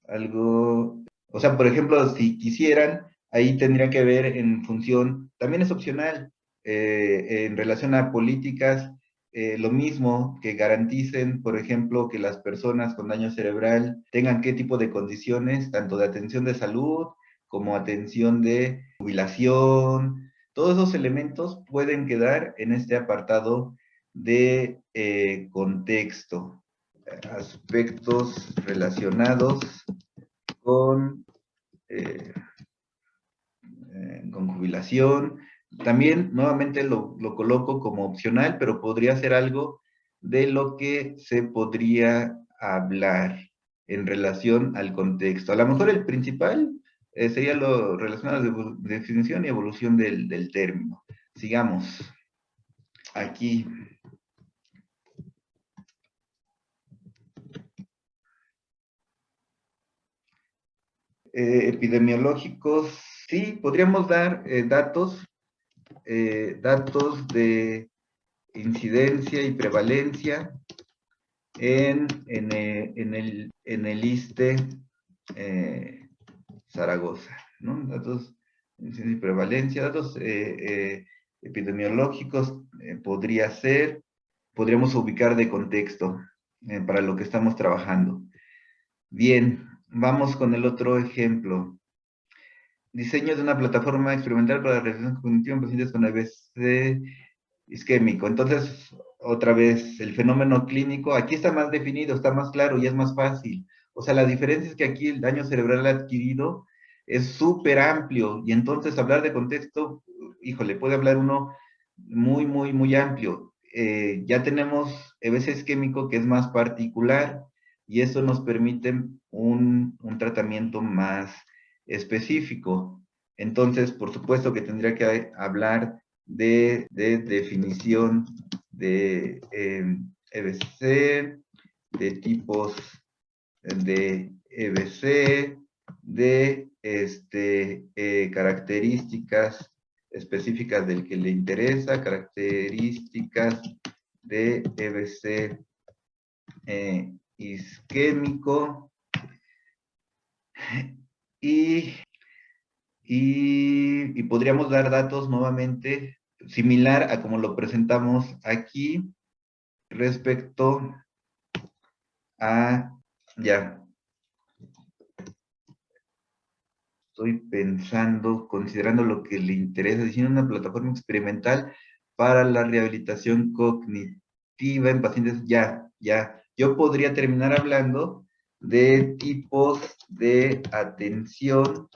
Speaker 1: algo. O sea, por ejemplo, si quisieran, ahí tendría que ver en función, también es opcional, en relación a políticas, lo mismo, que garanticen, por ejemplo, que las personas con daño cerebral tengan qué tipo de condiciones, tanto de atención de salud como atención de jubilación. Todos esos elementos pueden quedar en este apartado de contexto, aspectos relacionados con, con jubilación. También nuevamente lo coloco como opcional, pero podría ser algo de lo que se podría hablar en relación al contexto. A lo mejor el principal sería lo relacionado a la definición y evolución del término. Sigamos. Aquí. Epidemiológicos, sí, podríamos dar datos de incidencia y prevalencia en el ISSSTE Zaragoza, ¿no? Datos de incidencia y prevalencia, datos epidemiológicos podríamos ubicar de contexto para lo que estamos trabajando. Bien, vamos con el otro ejemplo. Diseño de una plataforma experimental para la realización cognitiva en pacientes con ABC isquémico. Entonces, otra vez, el fenómeno clínico, aquí está más definido, está más claro y es más fácil. O sea, la diferencia es que aquí el daño cerebral adquirido es súper amplio y entonces hablar de contexto, híjole, puede hablar uno muy amplio. Ya tenemos ABC isquémico que es más particular y eso nos permite un tratamiento más específico. Entonces, por supuesto que tendría que hablar de definición de EBC, de tipos de EBC, de características específicas del que le interesa, características de EBC isquémico y podríamos dar datos nuevamente similar a como lo presentamos aquí respecto a, ya, estoy pensando, considerando lo que le interesa, diseñar una plataforma experimental para la rehabilitación cognitiva en pacientes, ya, yo podría terminar hablando de tipos de atención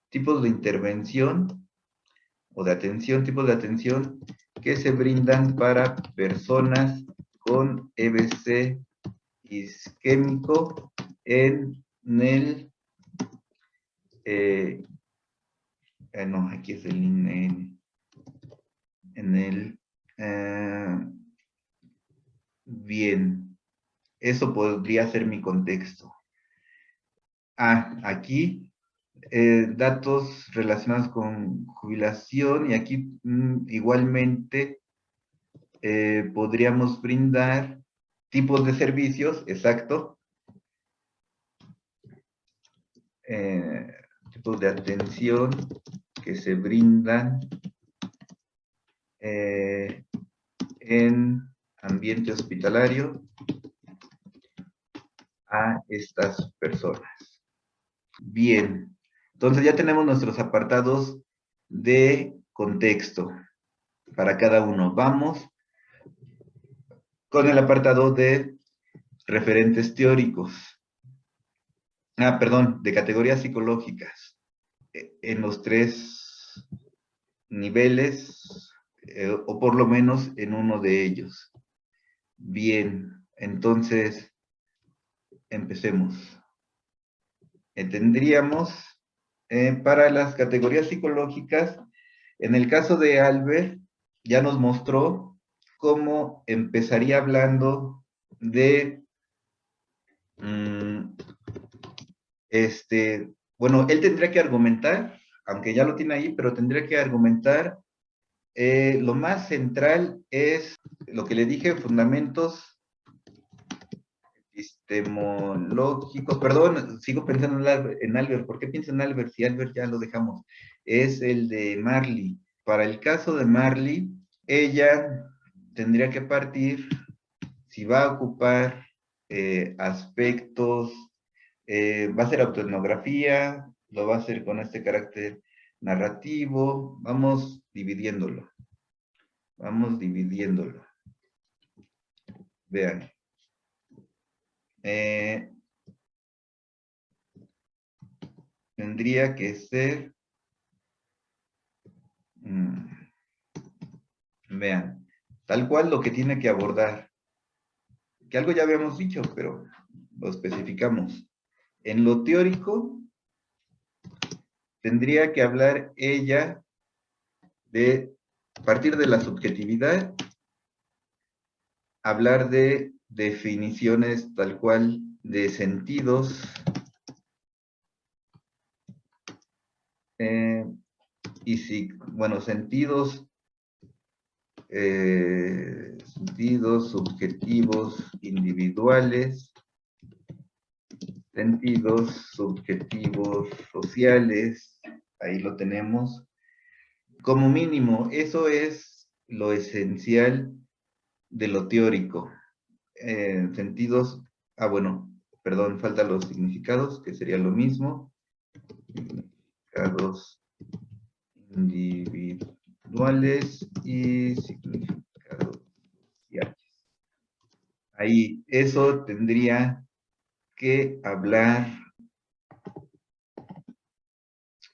Speaker 1: tipos de intervención o de atención, tipos de atención que se brindan para personas con EBC isquémico en el, no, aquí es el INN, en el, bien, Eso podría ser mi contexto. Aquí, datos relacionados con jubilación, y aquí igualmente podríamos brindar tipos de servicios, exacto, tipos de atención que se brindan en ambiente hospitalario a estas personas. Bien, entonces ya tenemos nuestros apartados de contexto para cada uno. Vamos con el apartado de referentes teóricos. Perdón, de categorías psicológicas. En los 3 niveles, o por lo menos en uno de ellos. Bien, entonces, empecemos. Tendríamos, para las categorías psicológicas, en el caso de Albert, ya nos mostró cómo empezaría hablando de, bueno, él tendría que argumentar, aunque ya lo tiene ahí, pero tendría que argumentar. Lo más central es lo que le dije, fundamentos epistemológicos. Perdón, sigo pensando en Albert. ¿Por qué pienso en Albert si Albert ya lo dejamos? Es el de Marley. Para el caso de Marley, ella tendría que partir, si va a ocupar aspectos, va a ser autoetnografía, lo va a hacer con este carácter narrativo. Vamos dividiéndolo. Vamos dividiéndolo. Vean. Tendría que ser, vean, tal cual lo que tiene que abordar, que algo ya habíamos dicho, pero lo especificamos. En lo teórico, tendría que hablar ella de, a partir de la subjetividad, hablar de definiciones tal cual de sentidos, y si, bueno, sentidos subjetivos individuales, sentidos subjetivos sociales, ahí lo tenemos. Como mínimo, eso es lo esencial de lo teórico. Sentidos, bueno, perdón, faltan los significados, que sería lo mismo. Significados individuales y significados sociales. Ahí, eso tendría que hablar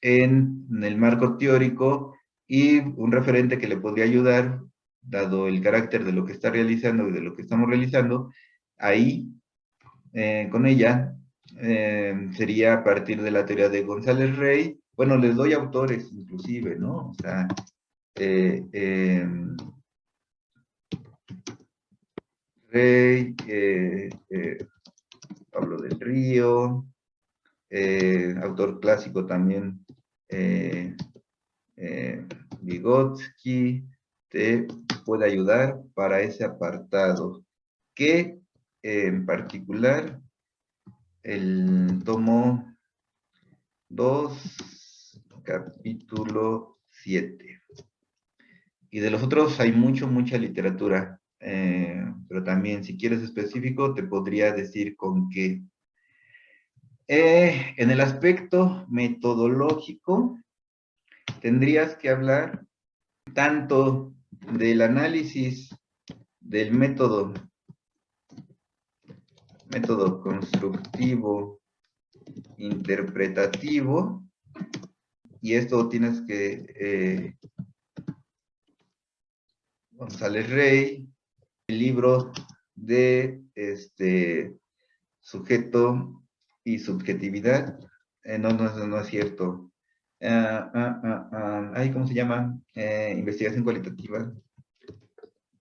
Speaker 1: en el marco teórico, y un referente que le podría ayudar, dado el carácter de lo que está realizando y de lo que estamos realizando, ahí, con ella, sería a partir de la teoría de González Rey. Bueno, les doy autores inclusive, ¿no? O sea, Rey, Pablo del Río, autor clásico también, Vygotsky, te puede ayudar para ese apartado, que en particular el tomo 2, capítulo 7. Y de los otros hay mucha literatura, pero también si quieres específico te podría decir con qué. En el aspecto metodológico, tendrías que hablar tanto del análisis del método constructivo, interpretativo, y esto tienes que, González Rey, el libro de sujeto y subjetividad, no es cierto. ¿Cómo se llama? Investigación cualitativa.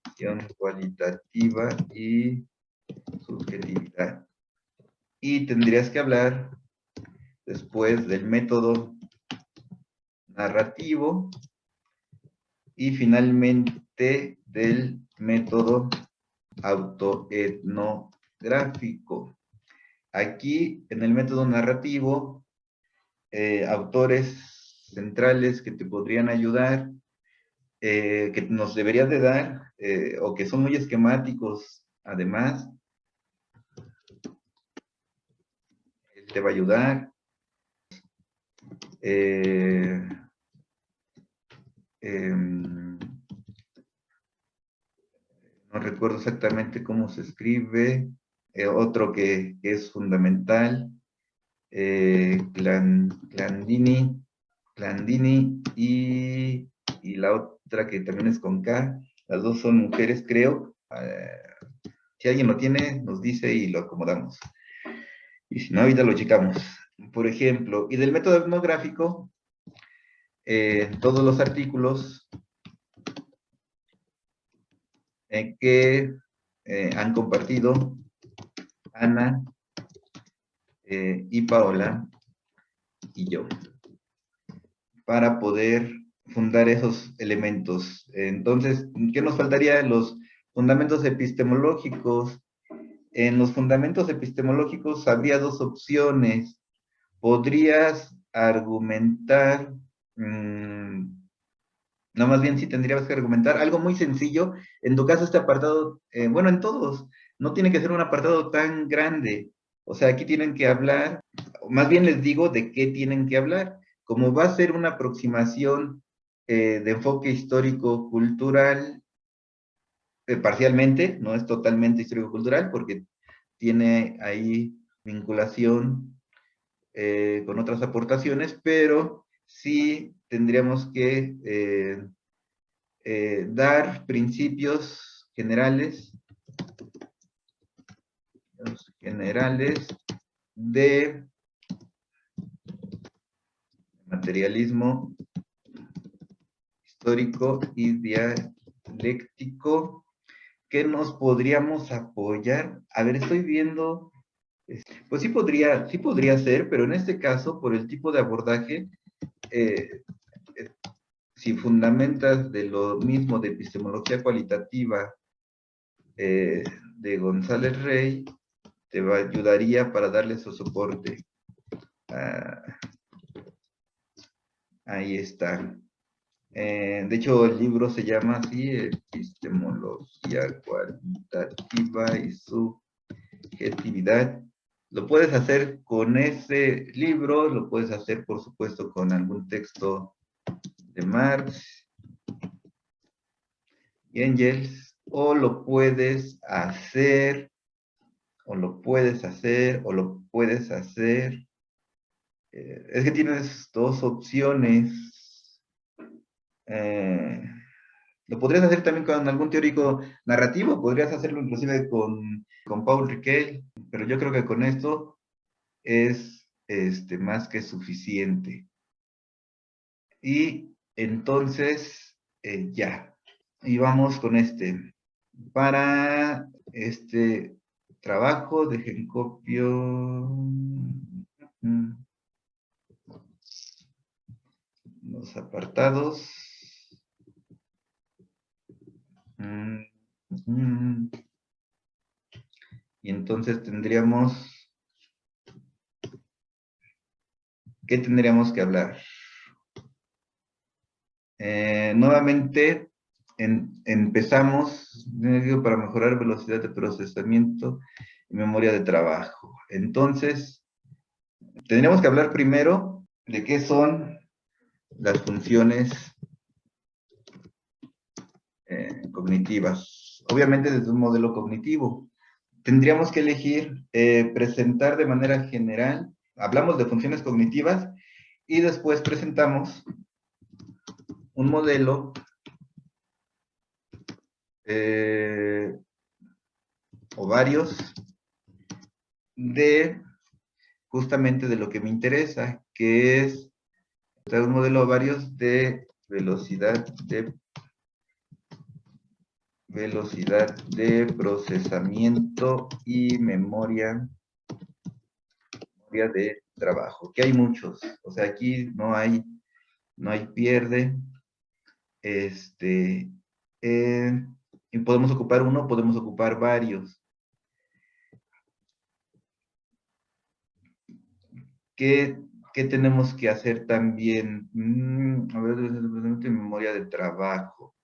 Speaker 1: Investigación cualitativa y subjetividad. Y tendrías que hablar después del método narrativo y finalmente del método autoetnográfico. Aquí, en el método narrativo, autores centrales que te podrían ayudar, que nos deberías de dar, o que son muy esquemáticos, además, él te va a ayudar. No recuerdo exactamente cómo se escribe. Otro que es fundamental, Clandini y la otra que también es con K. Las dos son mujeres, creo. Si alguien lo tiene, nos dice y lo acomodamos. Y si no, ahorita lo checamos. Por ejemplo, y del método etnográfico, todos los artículos que han compartido Ana y Paola y yo, para poder fundar esos elementos. Entonces, ¿qué nos faltaría? Los fundamentos epistemológicos. En los fundamentos epistemológicos habría dos opciones. Podrías argumentar, no, más bien sí tendrías que argumentar algo muy sencillo. En tu caso, este apartado, bueno, en todos, no tiene que ser un apartado tan grande. O sea, aquí tienen que hablar, más bien les digo de qué tienen que hablar. Como va a ser una aproximación de enfoque histórico-cultural, parcialmente, no es totalmente histórico-cultural, porque tiene ahí vinculación con otras aportaciones, pero sí tendríamos que dar principios generales de materialismo histórico y dialéctico que nos podríamos apoyar. A ver, estoy viendo, pues sí podría ser, pero en este caso, por el tipo de abordaje, si fundamentas de lo mismo de epistemología cualitativa de González Rey, te ayudaría para darle su soporte. Ahí está. De hecho, el libro se llama así, Epistemología Cualitativa y Subjetividad. Lo puedes hacer con ese libro, lo puedes hacer, por supuesto, con algún texto de Marx y Engels, o lo puedes hacer, es que tienes dos opciones. Lo podrías hacer también con algún teórico narrativo, podrías hacerlo inclusive con Paul Riquet, pero yo creo que con esto es más que suficiente. Y entonces, ya. Y vamos con Para este trabajo, dejen copio los apartados. Y entonces ¿qué tendríamos que hablar? Nuevamente, empezamos para mejorar velocidad de procesamiento y memoria de trabajo. Entonces, tendríamos que hablar primero de qué son las funciones cognitivas. Obviamente desde un modelo cognitivo. Tendríamos que elegir presentar de manera general, hablamos de funciones cognitivas y después presentamos un modelo o varios de justamente de lo que me interesa, que es un modelo o varios de velocidad velocidad de procesamiento y memoria de trabajo, que hay muchos. O sea, aquí no hay pierde. Y podemos ocupar uno, podemos ocupar varios. ¿Qué tenemos que hacer también? A ver, memoria de trabajo.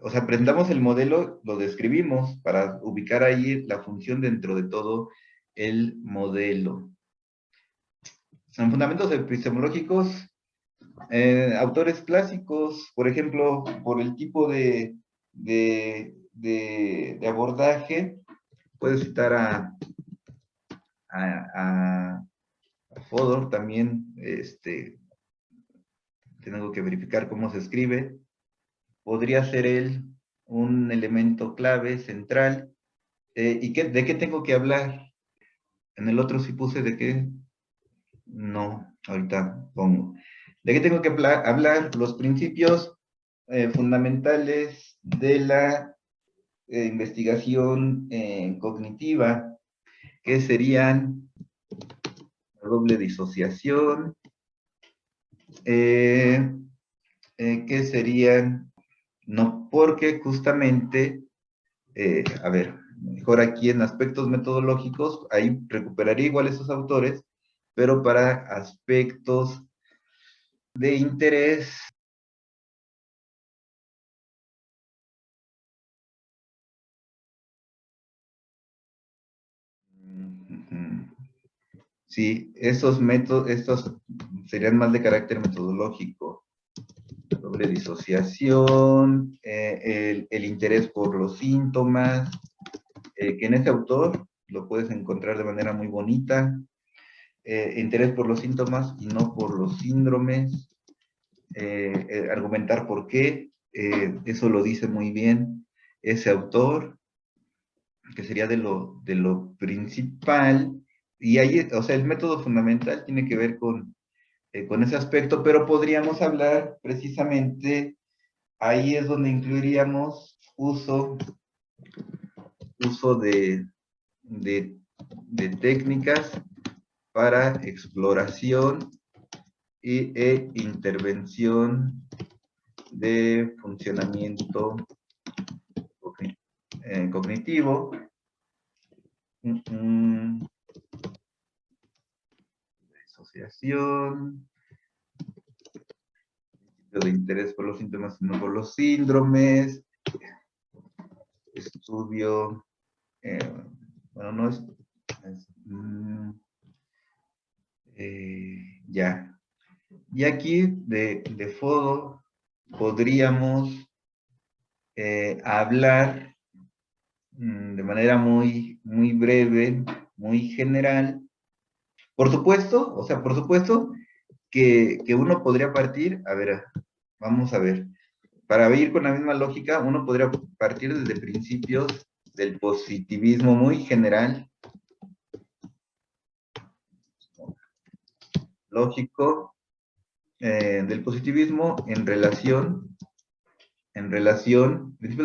Speaker 1: O sea, aprendamos el modelo, lo describimos para ubicar ahí la función dentro de todo el modelo. En fundamentos epistemológicos, autores clásicos, por ejemplo, por el tipo de abordaje, puedes citar a Fodor también, tengo que verificar cómo se escribe. Podría ser él un elemento clave, central. ¿Y de qué tengo que hablar? En el otro sí puse de qué. No, ahorita pongo. ¿De qué tengo que hablar? Los principios fundamentales de la investigación cognitiva, que serían la doble disociación, que serían, no, porque justamente, a ver, mejor aquí en aspectos metodológicos, ahí recuperaría igual esos autores, pero para aspectos de interés. Sí, esos métodos, estos serían más de carácter metodológico. Doble disociación, el interés por los síntomas, que en este autor lo puedes encontrar de manera muy bonita. Interés por los síntomas y no por los síndromes. Argumentar por qué, eso lo dice muy bien ese autor, que sería de lo principal. Y ahí, o sea, el método fundamental tiene que ver con ese aspecto, pero podríamos hablar precisamente, ahí es donde incluiríamos uso de técnicas para exploración e intervención de funcionamiento cognitivo. Asociación, de interés por los síntomas y no por los síndromes, estudio, bueno, no es ya. Y aquí de Fodor podríamos hablar de manera muy breve, muy general. Por supuesto, o sea, por supuesto que uno podría partir, a ver, vamos a ver, para ir con la misma lógica, uno podría partir desde principios del positivismo muy general, lógico, del positivismo principios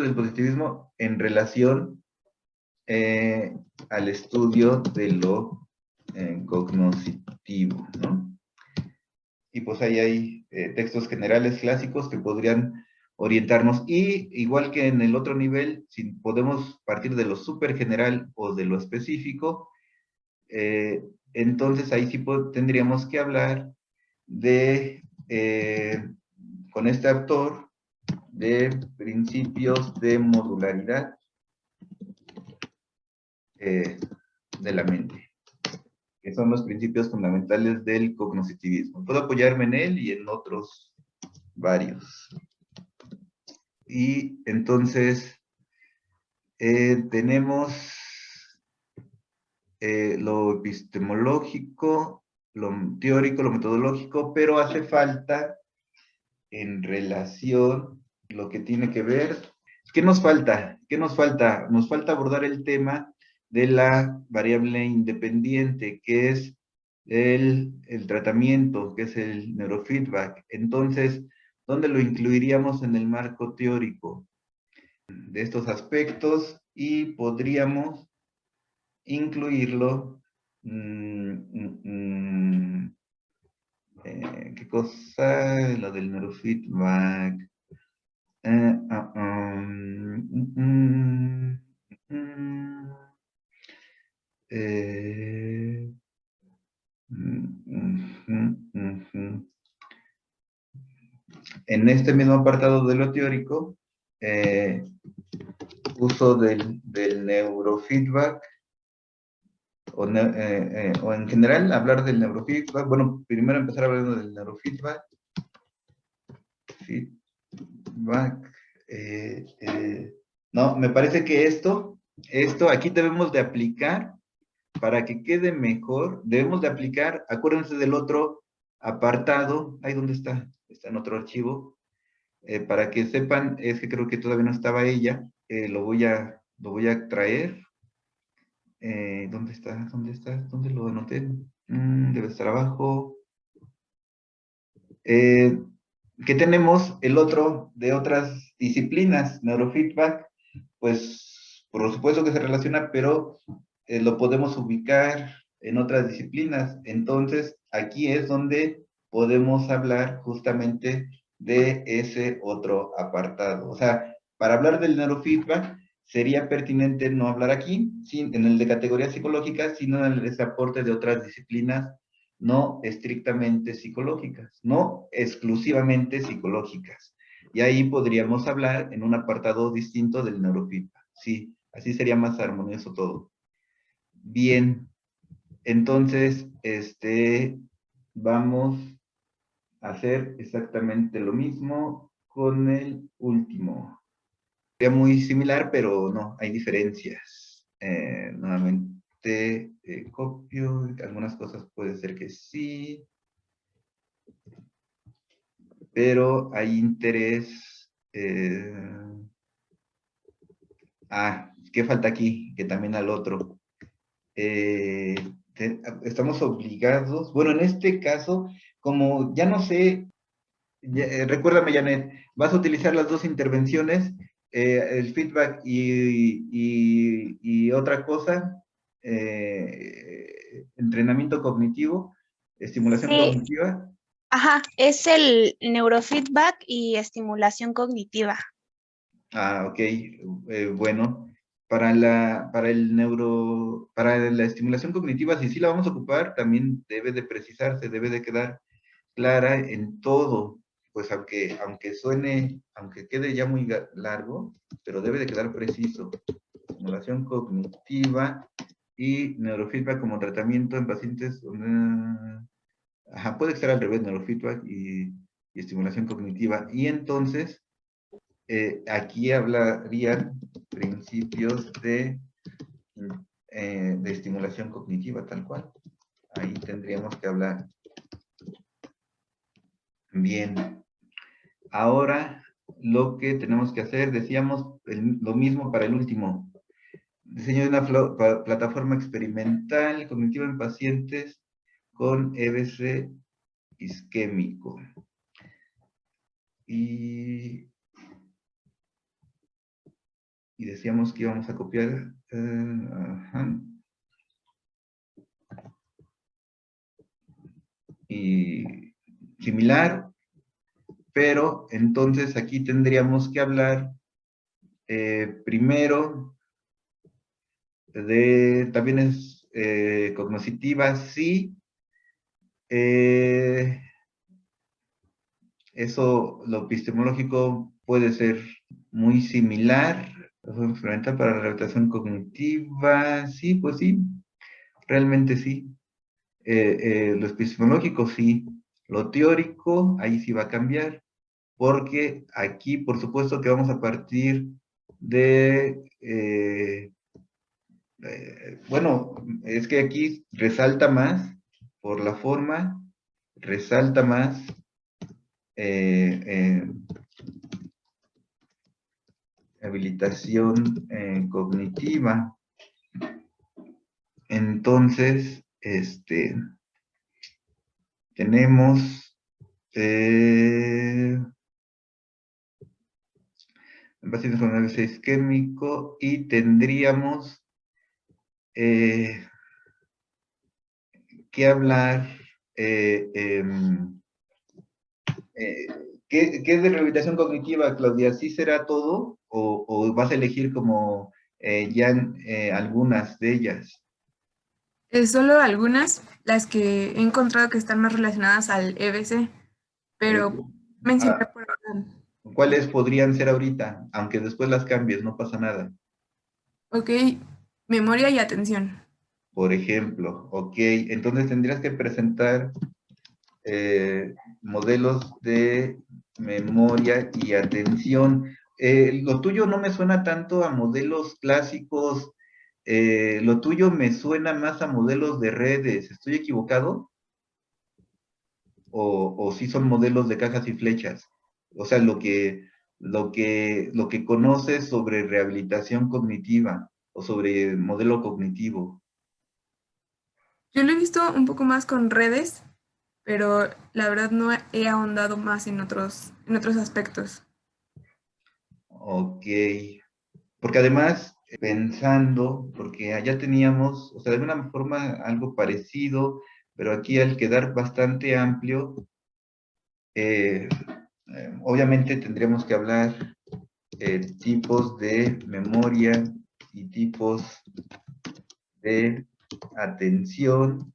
Speaker 1: del positivismo en relación al estudio de lo cognoscitivo, ¿no? Y pues ahí hay textos generales clásicos que podrían orientarnos, y igual que en el otro nivel, si podemos partir de lo súper general o de lo específico, entonces ahí sí tendríamos que hablar de, con este autor, de principios de modularidad de la mente, que son los principios fundamentales del cognoscitivismo. Puedo apoyarme en él y en otros varios. Y entonces tenemos lo epistemológico, lo teórico, lo metodológico, pero hace falta en relación lo que tiene que ver. ¿Qué nos falta? ¿Qué nos falta? Nos falta abordar el tema de la variable independiente, que es el tratamiento, que es el neurofeedback. Entonces, ¿dónde lo incluiríamos en el marco teórico? de estos aspectos y podríamos incluirlo. ¿Qué cosa? Lo del neurofeedback. En este mismo apartado de lo teórico, uso del neurofeedback, o en general hablar del neurofeedback. Bueno, primero empezar hablando del neurofeedback. No, me parece que esto aquí debemos de aplicar, para que quede mejor, debemos de aplicar, acuérdense del otro apartado, ahí donde está en otro archivo, para que sepan, es que creo que todavía no estaba ella, lo voy a traer. ¿Dónde está? ¿Dónde está? ¿Dónde lo anoté? Debe estar abajo. ¿Qué tenemos? El otro de otras disciplinas, neurofeedback, pues por supuesto que se relaciona, pero lo podemos ubicar en otras disciplinas. Entonces, aquí es donde podemos hablar justamente de ese otro apartado. O sea, para hablar del neurofeedback, sería pertinente no hablar aquí, en el de categorías psicológicas, sino en ese aporte de otras disciplinas no estrictamente psicológicas, no exclusivamente psicológicas. Y ahí podríamos hablar en un apartado distinto del neurofeedback. Sí, así sería más armonioso todo. Bien, entonces, vamos a hacer exactamente lo mismo con el último. Sería muy similar, pero no, hay diferencias. Nuevamente, copio, algunas cosas puede ser que sí, pero hay interés. ¿Qué falta aquí? Que también al otro. Estamos obligados, bueno, en este caso, como ya no sé, recuérdame, Janet, vas a utilizar las dos intervenciones, el feedback y otra cosa, entrenamiento cognitivo, estimulación
Speaker 6: Sí,
Speaker 1: cognitiva.
Speaker 6: ajá, es el neurofeedback y estimulación cognitiva.
Speaker 1: Ok, bueno, para la estimulación cognitiva, si sí la vamos a ocupar, también debe de precisarse, debe de quedar clara en todo, pues aunque quede ya muy largo, pero debe de quedar preciso. Estimulación cognitiva y neurofeedback como tratamiento en pacientes, puede ser al revés, neurofeedback y estimulación cognitiva. Y entonces, aquí hablarían principios de estimulación cognitiva, tal cual. Ahí tendríamos que hablar. Bien. Ahora, lo que tenemos que hacer, decíamos lo mismo para el último. Diseño de una plataforma experimental cognitiva en pacientes con EBC isquémico. Y decíamos que íbamos a copiar. Y similar, pero entonces aquí tendríamos que hablar primero también es cognitiva, sí. Eso, lo epistemológico puede ser muy similar. Experimental para la rehabilitación cognitiva, sí, pues sí, realmente sí. Lo epistemológico sí. Lo teórico, ahí sí va a cambiar, porque aquí, por supuesto que vamos a partir de bueno, es que aquí resalta más, por la forma, resalta más habilitación cognitiva. Entonces, tenemos pacientes con análisis isquémico, y tendríamos que hablar ¿qué es de rehabilitación cognitiva, Claudia? ¿Sí será todo o vas a elegir como algunas de ellas?
Speaker 4: Solo algunas, las que he encontrado que están más relacionadas al EBC, pero mencionar
Speaker 1: Ah,
Speaker 4: por ahora.
Speaker 1: ¿cuáles podrían ser ahorita? Aunque después las cambies, no pasa nada.
Speaker 4: Ok, memoria y atención.
Speaker 1: Por ejemplo, ok, entonces tendrías que presentar modelos de memoria y atención. Lo tuyo no me suena tanto a modelos clásicos, lo tuyo me suena más a modelos de redes. ¿Estoy equivocado? ¿O sí son modelos de cajas y flechas? O sea, lo que conoces sobre rehabilitación cognitiva o sobre modelo cognitivo.
Speaker 4: Yo lo he visto un poco más con redes, pero la verdad no he ahondado más en otros aspectos.
Speaker 1: Ok. Porque además, pensando, porque allá teníamos, o sea, de alguna forma algo parecido, pero aquí al quedar bastante amplio, obviamente tendríamos que hablar tipos de memoria y tipos de atención.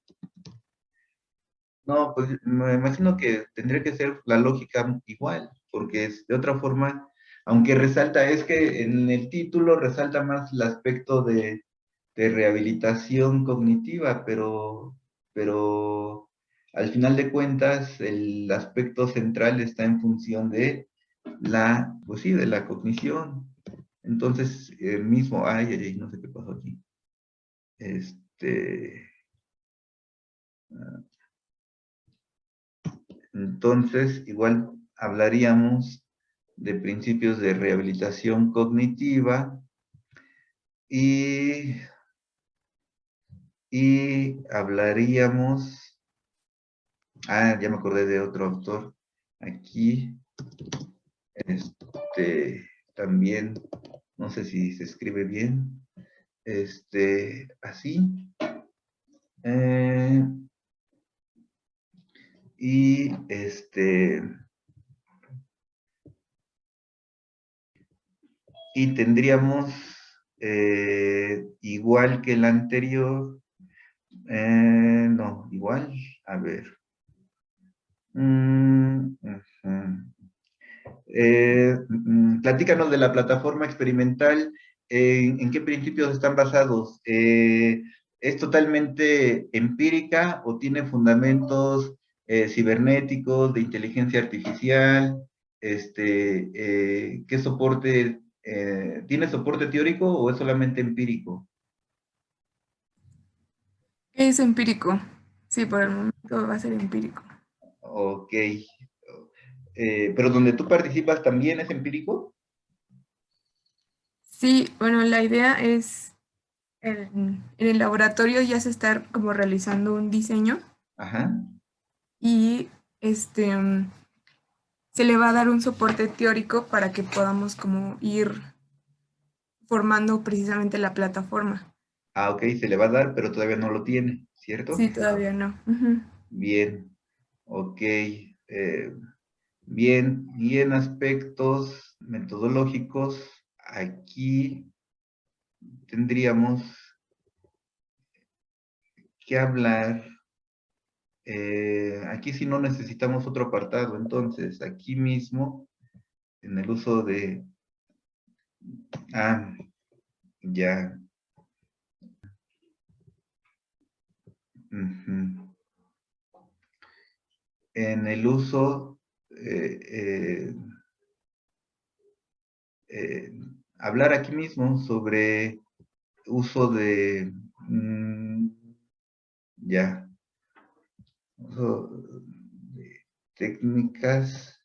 Speaker 1: No, pues me imagino que tendría que ser la lógica igual, porque de otra forma, aunque resalta, es que en el título resalta más el aspecto de rehabilitación cognitiva, pero al final de cuentas el aspecto central está en función de pues sí, de la cognición. Entonces, mismo, ay, no sé qué pasó aquí. Entonces, igual hablaríamos de principios de rehabilitación cognitiva y, hablaríamos, ya me acordé de otro autor aquí, también, no sé si se escribe bien, así, y y tendríamos, igual que el anterior, no, igual, a ver. Platícanos de la plataforma experimental, ¿en qué principios están basados? ¿Es totalmente empírica o tiene fundamentos cibernéticos, de inteligencia artificial? ¿Qué soporte, tiene soporte teórico o es solamente empírico?
Speaker 4: Es empírico. Sí, por el momento va a ser empírico.
Speaker 1: Ok. ¿Pero donde tú participas también es empírico?
Speaker 4: Sí, bueno, la idea es en el laboratorio ya se está como realizando un diseño
Speaker 1: Ajá.
Speaker 4: y se le va a dar un soporte teórico para que podamos como ir formando precisamente la plataforma.
Speaker 1: Ok, se le va a dar, pero todavía no lo tiene, ¿cierto?
Speaker 4: Sí, todavía no. Ujú.
Speaker 1: Bien, ok. Bien, y en aspectos metodológicos, aquí tendríamos que hablar, aquí sí no necesitamos otro apartado, entonces, aquí mismo, en el uso de, ya, ujú. En el uso, hablar aquí mismo sobre uso de, ya, uso de técnicas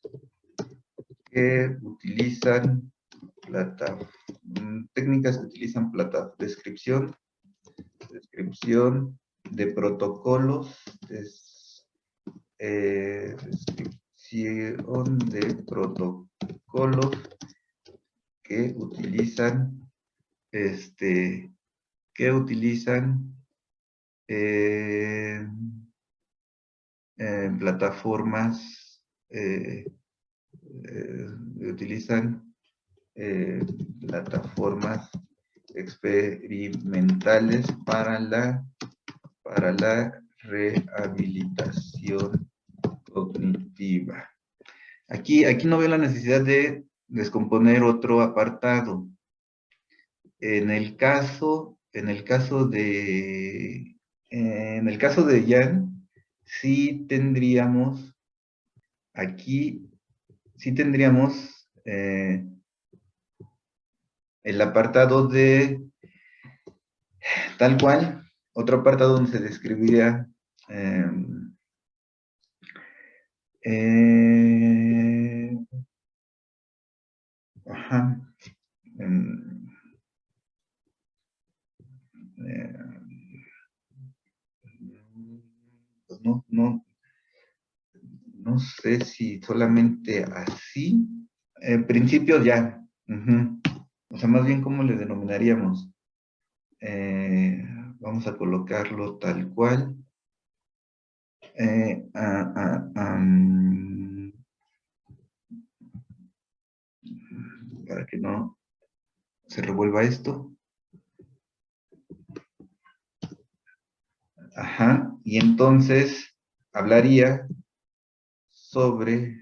Speaker 1: que utilizan descripción de protocolos, descripción de protocolos que utilizan plataformas, plataformas experimentales para la rehabilitación cognitiva. Aquí no veo la necesidad de descomponer otro apartado. En el caso de Jan, sí tendríamos el apartado de tal cual, otro apartado donde se describiría pues no sé si solamente así, principios ya, o sea, más bien cómo le denominaríamos. Vamos a colocarlo tal cual. Para que no se revuelva esto. Ajá, y entonces hablaría sobre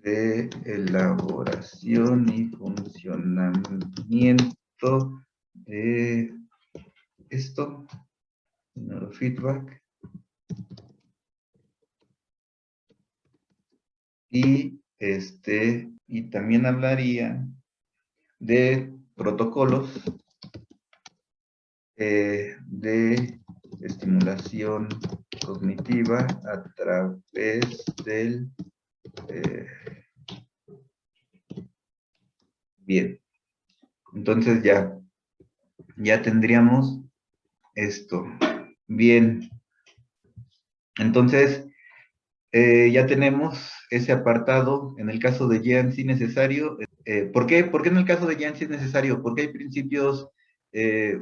Speaker 1: de elaboración y funcionamiento de esto, neurofeedback, y también hablaría de protocolos de estimulación cognitiva a través del bien. Entonces ya tendríamos esto. Bien. Entonces, ya tenemos ese apartado. En el caso de Jan, sí necesario. ¿Por qué? ¿Por qué en el caso de Jan sí es necesario? Porque hay principios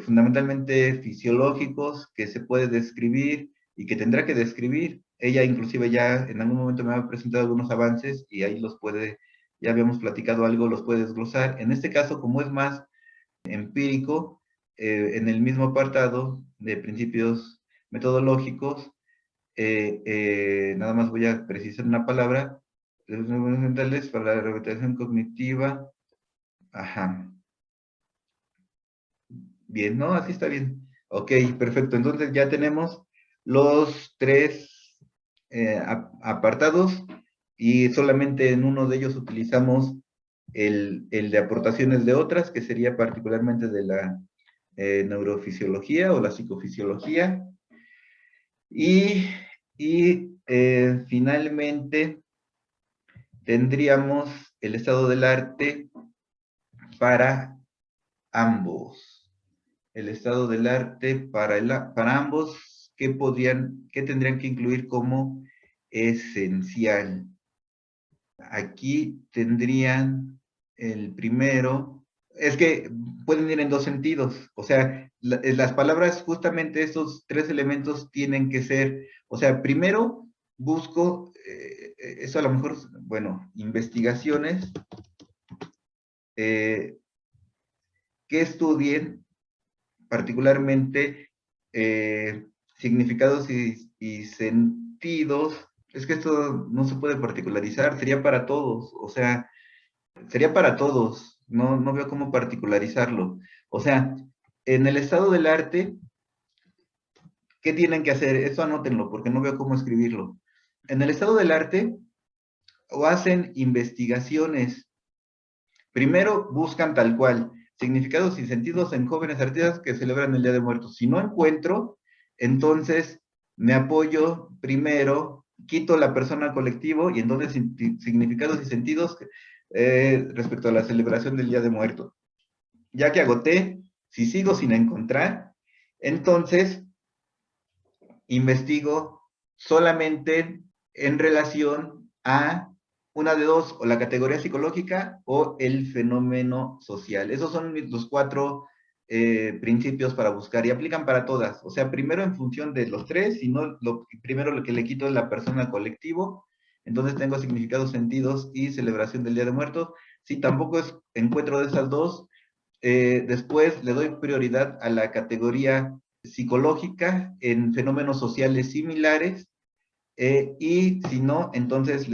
Speaker 1: fundamentalmente fisiológicos que se puede describir y que tendrá que describir. Ella inclusive ya en algún momento me ha presentado algunos avances y ahí ya habíamos platicado algo, los puede desglosar. En este caso, como es más empírico, en el mismo apartado de principios metodológicos, nada más voy a precisar una palabra, fundamentales para la rehabilitación cognitiva. Ajá. Bien, ¿no? Así está bien. Ok, perfecto. Entonces ya tenemos los tres apartados y solamente en uno de ellos utilizamos el de aportaciones de otras, que sería particularmente de la neurofisiología o la psicofisiología. Y finalmente tendríamos el estado del arte para ambos. El estado del arte para ambos, ¿qué tendrían que incluir como esencial? Aquí tendrían el primero, es que pueden ir en dos sentidos, o sea, las palabras, justamente estos tres elementos tienen que ser, o sea, primero busco, eso a lo mejor, bueno, investigaciones que estudien particularmente significados y sentidos. Es que esto no se puede particularizar, sería para todos, o sea, sería para todos, no veo cómo particularizarlo. O sea, en el estado del arte, ¿qué tienen que hacer? Eso anótenlo, porque no veo cómo escribirlo. En el estado del arte, o hacen investigaciones. Primero buscan tal cual, significados y sentidos en jóvenes artistas que celebran el Día de Muertos. Si no encuentro, entonces me apoyo primero, quito la persona colectivo y entonces significados y sentidos respecto a la celebración del Día de Muertos. Ya que agoté, si sigo sin encontrar, entonces investigo solamente en relación a una de dos, o la categoría psicológica o el fenómeno social. Esos son los 4 principios para buscar y aplican para todas. O sea, primero en función de los 3, si no, primero lo que le quito es la persona colectivo, entonces tengo significados, sentidos y celebración del Día de Muertos. Si tampoco encuentro de esas dos, después le doy prioridad a la categoría psicológica en fenómenos sociales similares, y si no, entonces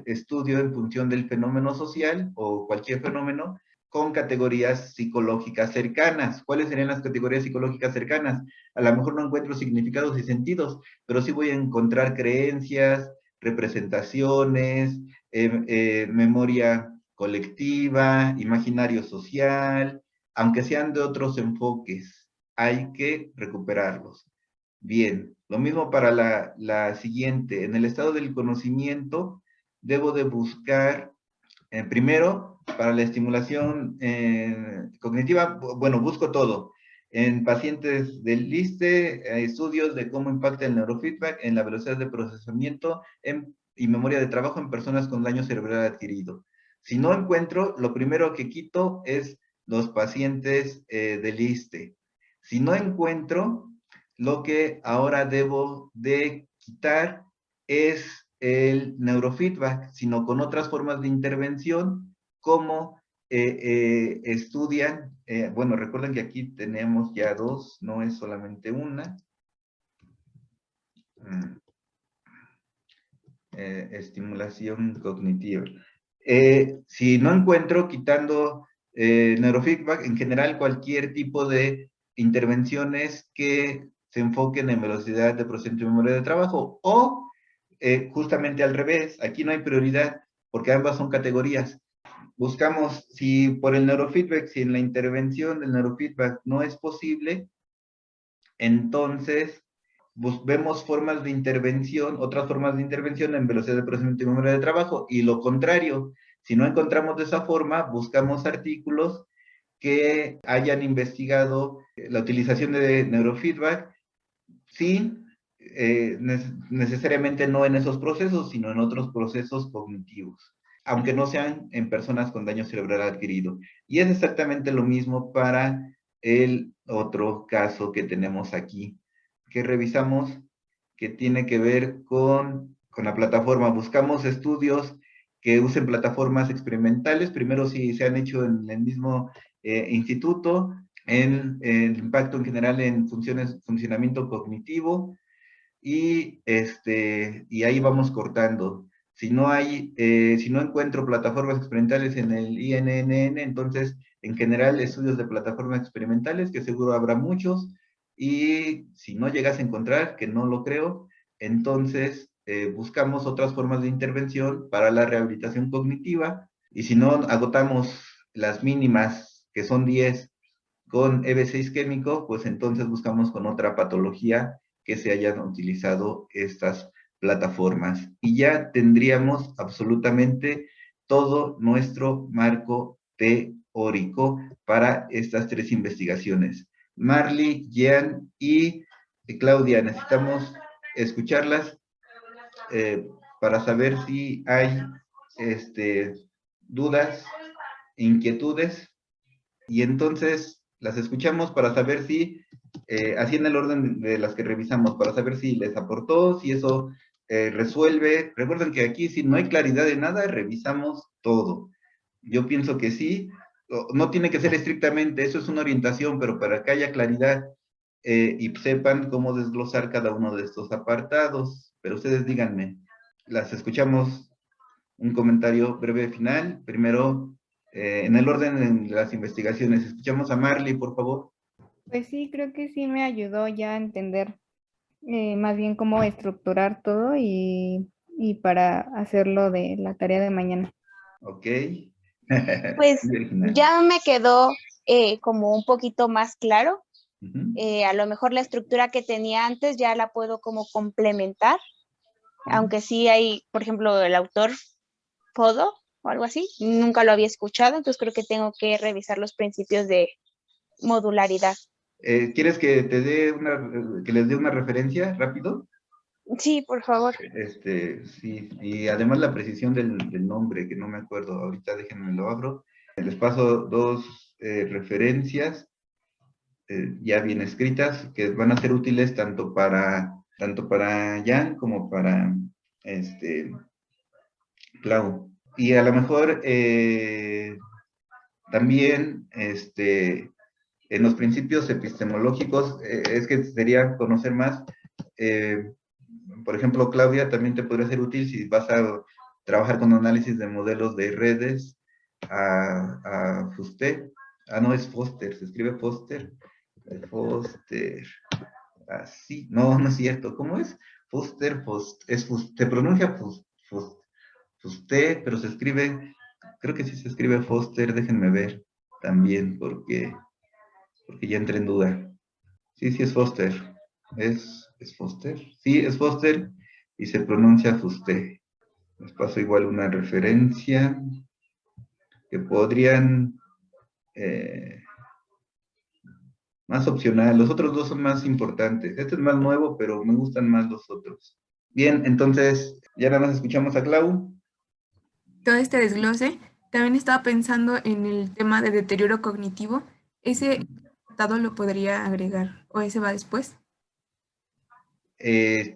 Speaker 1: estudio en función del fenómeno social o cualquier fenómeno con categorías psicológicas cercanas. ¿Cuáles serían las categorías psicológicas cercanas? A lo mejor no encuentro significados y sentidos, pero sí voy a encontrar creencias, representaciones, memoria colectiva, imaginario social, aunque sean de otros enfoques, hay que recuperarlos. Bien, lo mismo para la siguiente. En el estado del conocimiento, debo de buscar, primero, para la estimulación cognitiva, bueno, busco todo. En pacientes del LISTE, estudios de cómo impacta el neurofeedback en la velocidad de procesamiento y memoria de trabajo en personas con daño cerebral adquirido. Si no encuentro, lo primero que quito es los pacientes del LISTE. Si no encuentro, lo que ahora debo de quitar es el neurofeedback, sino con otras formas de intervención, como estudian, bueno, recuerden que aquí tenemos ya 2, no es solamente una. Estimulación cognitiva. Si no encuentro, quitando neurofeedback, en general cualquier tipo de intervenciones que se enfoquen en velocidad de procesamiento y memoria de trabajo, o justamente al revés, aquí no hay prioridad, porque ambas son categorías. Buscamos, si por el neurofeedback, si en la intervención del neurofeedback no es posible, entonces vemos formas de intervención, otras formas de intervención en velocidad de procesamiento y memoria de trabajo, y lo contrario, si no encontramos de esa forma, buscamos artículos que hayan investigado la utilización de neurofeedback sin necesariamente no en esos procesos, sino en otros procesos cognitivos, aunque no sean en personas con daño cerebral adquirido. Y es exactamente lo mismo para el otro caso que tenemos aquí, que revisamos, que tiene que ver con la plataforma. Buscamos estudios que usen plataformas experimentales, primero si se han hecho en el mismo instituto, en el impacto en general en funcionamiento cognitivo, y ahí vamos cortando. Si no encuentro plataformas experimentales en el INNN, entonces en general estudios de plataformas experimentales, que seguro habrá muchos, y si no llegas a encontrar, que no lo creo, entonces buscamos otras formas de intervención para la rehabilitación cognitiva, y si no agotamos las mínimas, que son 10, con EB6 isquémico, pues entonces buscamos con otra patología que se hayan utilizado estas plataformas. Y ya tendríamos absolutamente todo nuestro marco teórico para estas 3 investigaciones. Marley, Jean y Claudia, necesitamos escucharlas para saber si hay dudas, inquietudes, y entonces las escuchamos para saber si, así en el orden de las que revisamos, para saber si les aportó, si eso resuelve. Recuerden que aquí, si no hay claridad de nada, revisamos todo. Yo pienso que sí, no tiene que ser estrictamente, eso es una orientación, pero para que haya claridad y sepan cómo desglosar cada uno de estos apartados. Pero ustedes díganme, las escuchamos. Un comentario breve final. Primero, en el orden de las investigaciones, escuchamos a Marley, por favor.
Speaker 5: Pues sí, creo que sí me ayudó ya a entender más bien cómo estructurar todo y para hacerlo de la tarea de mañana.
Speaker 1: Ok.
Speaker 6: Pues
Speaker 1: Muy original.
Speaker 6: ya me quedó como un poquito más claro.
Speaker 1: Ujú.
Speaker 6: A lo mejor la estructura que tenía antes ya la puedo como complementar, aunque sí hay, por ejemplo, el autor Podo o algo así, nunca lo había escuchado, entonces creo que tengo que revisar los principios de modularidad.
Speaker 1: ¿Quieres que te dé que les dé una referencia rápido?
Speaker 6: Sí, por favor.
Speaker 1: Sí, y además la precisión del nombre, que no me acuerdo, ahorita déjenme lo abro. Les paso dos referencias ya bien escritas, que van a ser útiles tanto para Jan como para Clau. Y a lo mejor también en los principios epistemológicos es que sería conocer más. Por ejemplo, Claudia, también te podría ser útil si vas a trabajar con análisis de modelos de redes a Fuster. Ah, no, es Foster, se escribe Foster. Foster. Así, no, no es cierto. ¿Cómo es? Foster, se pronuncia Fuster, pero se escribe, creo que sí se escribe Foster, déjenme ver también, porque ya entré en duda. Sí, sí es Foster. ¿Es Foster? Sí, es Foster y se pronuncia Fuster. Les paso igual una referencia que podrían, más opcional. Los otros dos son más importantes. Este es más nuevo, pero me gustan más los otros. Bien, entonces, ya nada más escuchamos a Clau.
Speaker 4: Todo este desglose, también estaba pensando en el tema de deterioro cognitivo. Ese apartado lo podría agregar, o ese va después.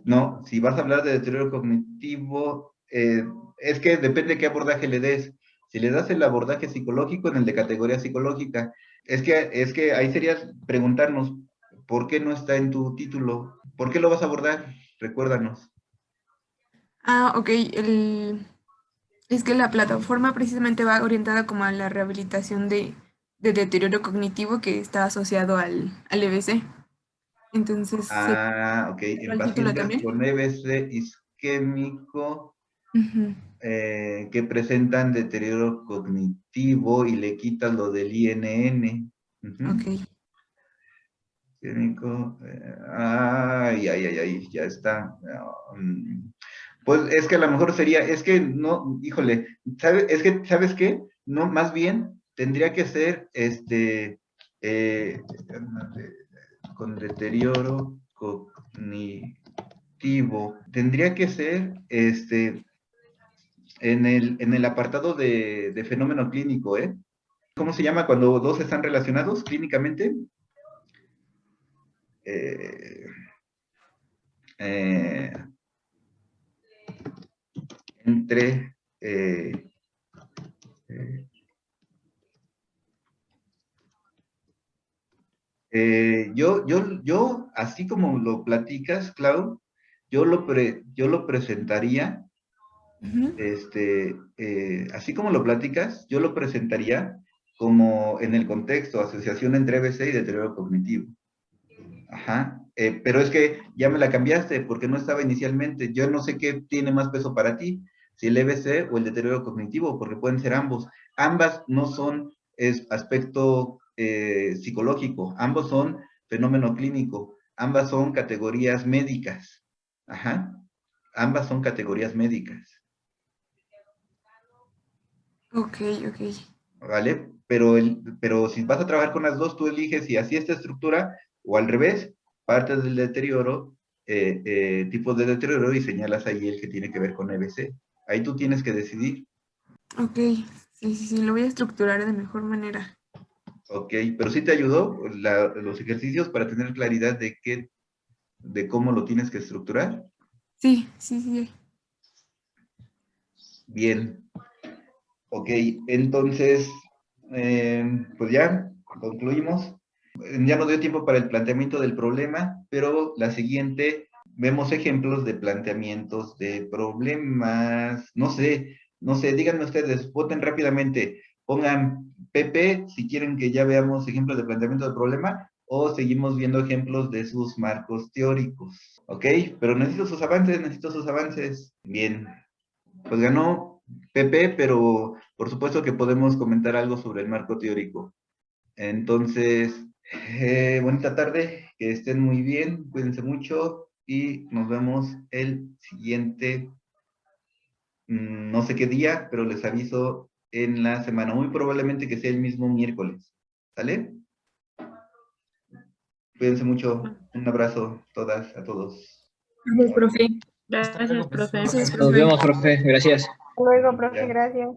Speaker 1: No, si vas a hablar de deterioro cognitivo, es que depende qué abordaje le des. Si le das el abordaje psicológico, en el de categoría psicológica, es que ahí sería preguntarnos, ¿por qué no está en tu título? ¿Por qué lo vas a abordar? Recuérdanos.
Speaker 4: Ah, ok. Es que la plataforma precisamente va orientada como a la rehabilitación de deterioro cognitivo que está asociado al EBC. Entonces, ¿se
Speaker 1: Ah, ok.
Speaker 4: va
Speaker 1: En
Speaker 4: el título
Speaker 1: pacientes
Speaker 4: también?
Speaker 1: con EBC isquémico
Speaker 4: Ujú,
Speaker 1: que presentan deterioro cognitivo y le quitas lo del INN. Ujú.
Speaker 4: ok.
Speaker 1: Isquémico, ay, ay, ay, ay, ya está. Pues es que a lo mejor sería, es que no, híjole, es que, ¿sabes qué? No, más bien tendría que ser eh, con deterioro cognitivo. Tendría que ser en el apartado de fenómeno clínico, ¿eh? ¿Cómo se llama cuando dos están relacionados clínicamente? Eh, eh, entre eh, yo, así como lo platicas, Clau, yo lo presentaría,
Speaker 4: Ujú,
Speaker 1: así como lo platicas, yo lo presentaría como en el contexto, asociación entre EBC y deterioro cognitivo. Ajá, pero es que ya me la cambiaste porque no estaba inicialmente. Yo no sé qué tiene más peso para ti, si el EBC o el deterioro cognitivo, porque pueden ser ambos. Ambas no son aspecto psicológico, ambos son fenómeno clínico, ambas son categorías médicas. Ajá, ambas son categorías médicas,
Speaker 4: ok, ok.
Speaker 1: ¿vale? Pero si vas a trabajar con las dos, tú eliges si así esta estructura o al revés, partes del deterioro, tipos de deterioro y señalas ahí el que tiene que ver con EBC. Ahí tú tienes que decidir,
Speaker 4: Ok, sí, sí, sí, lo voy a estructurar de mejor manera.
Speaker 1: ¿ok? Pero sí te ayudó los ejercicios para tener claridad de cómo lo tienes que estructurar.
Speaker 4: Sí, sí, sí.
Speaker 1: Bien, ok, entonces, pues ya concluimos. Ya no dio tiempo para el planteamiento del problema, pero la siguiente vemos ejemplos de planteamientos de problemas. No sé, díganme ustedes, voten rápidamente, pongan PP si quieren que ya veamos ejemplos de planteamiento de problema o seguimos viendo ejemplos de sus marcos teóricos. ¿Ok? Pero necesito sus avances. Bien, pues ganó PP, pero por supuesto que podemos comentar algo sobre el marco teórico. Entonces, bonita tarde, que estén muy bien, cuídense mucho y nos vemos el siguiente, no sé qué día, pero les aviso en la semana, muy probablemente que sea el mismo miércoles. ¿Sale? Cuídense mucho, un abrazo a todas, a todos.
Speaker 4: Gracias, profe.
Speaker 7: Gracias, profe.
Speaker 4: Gracias,
Speaker 8: Nos
Speaker 4: profe.
Speaker 8: vemos, profe. Gracias.
Speaker 5: Hasta luego, profe, gracias.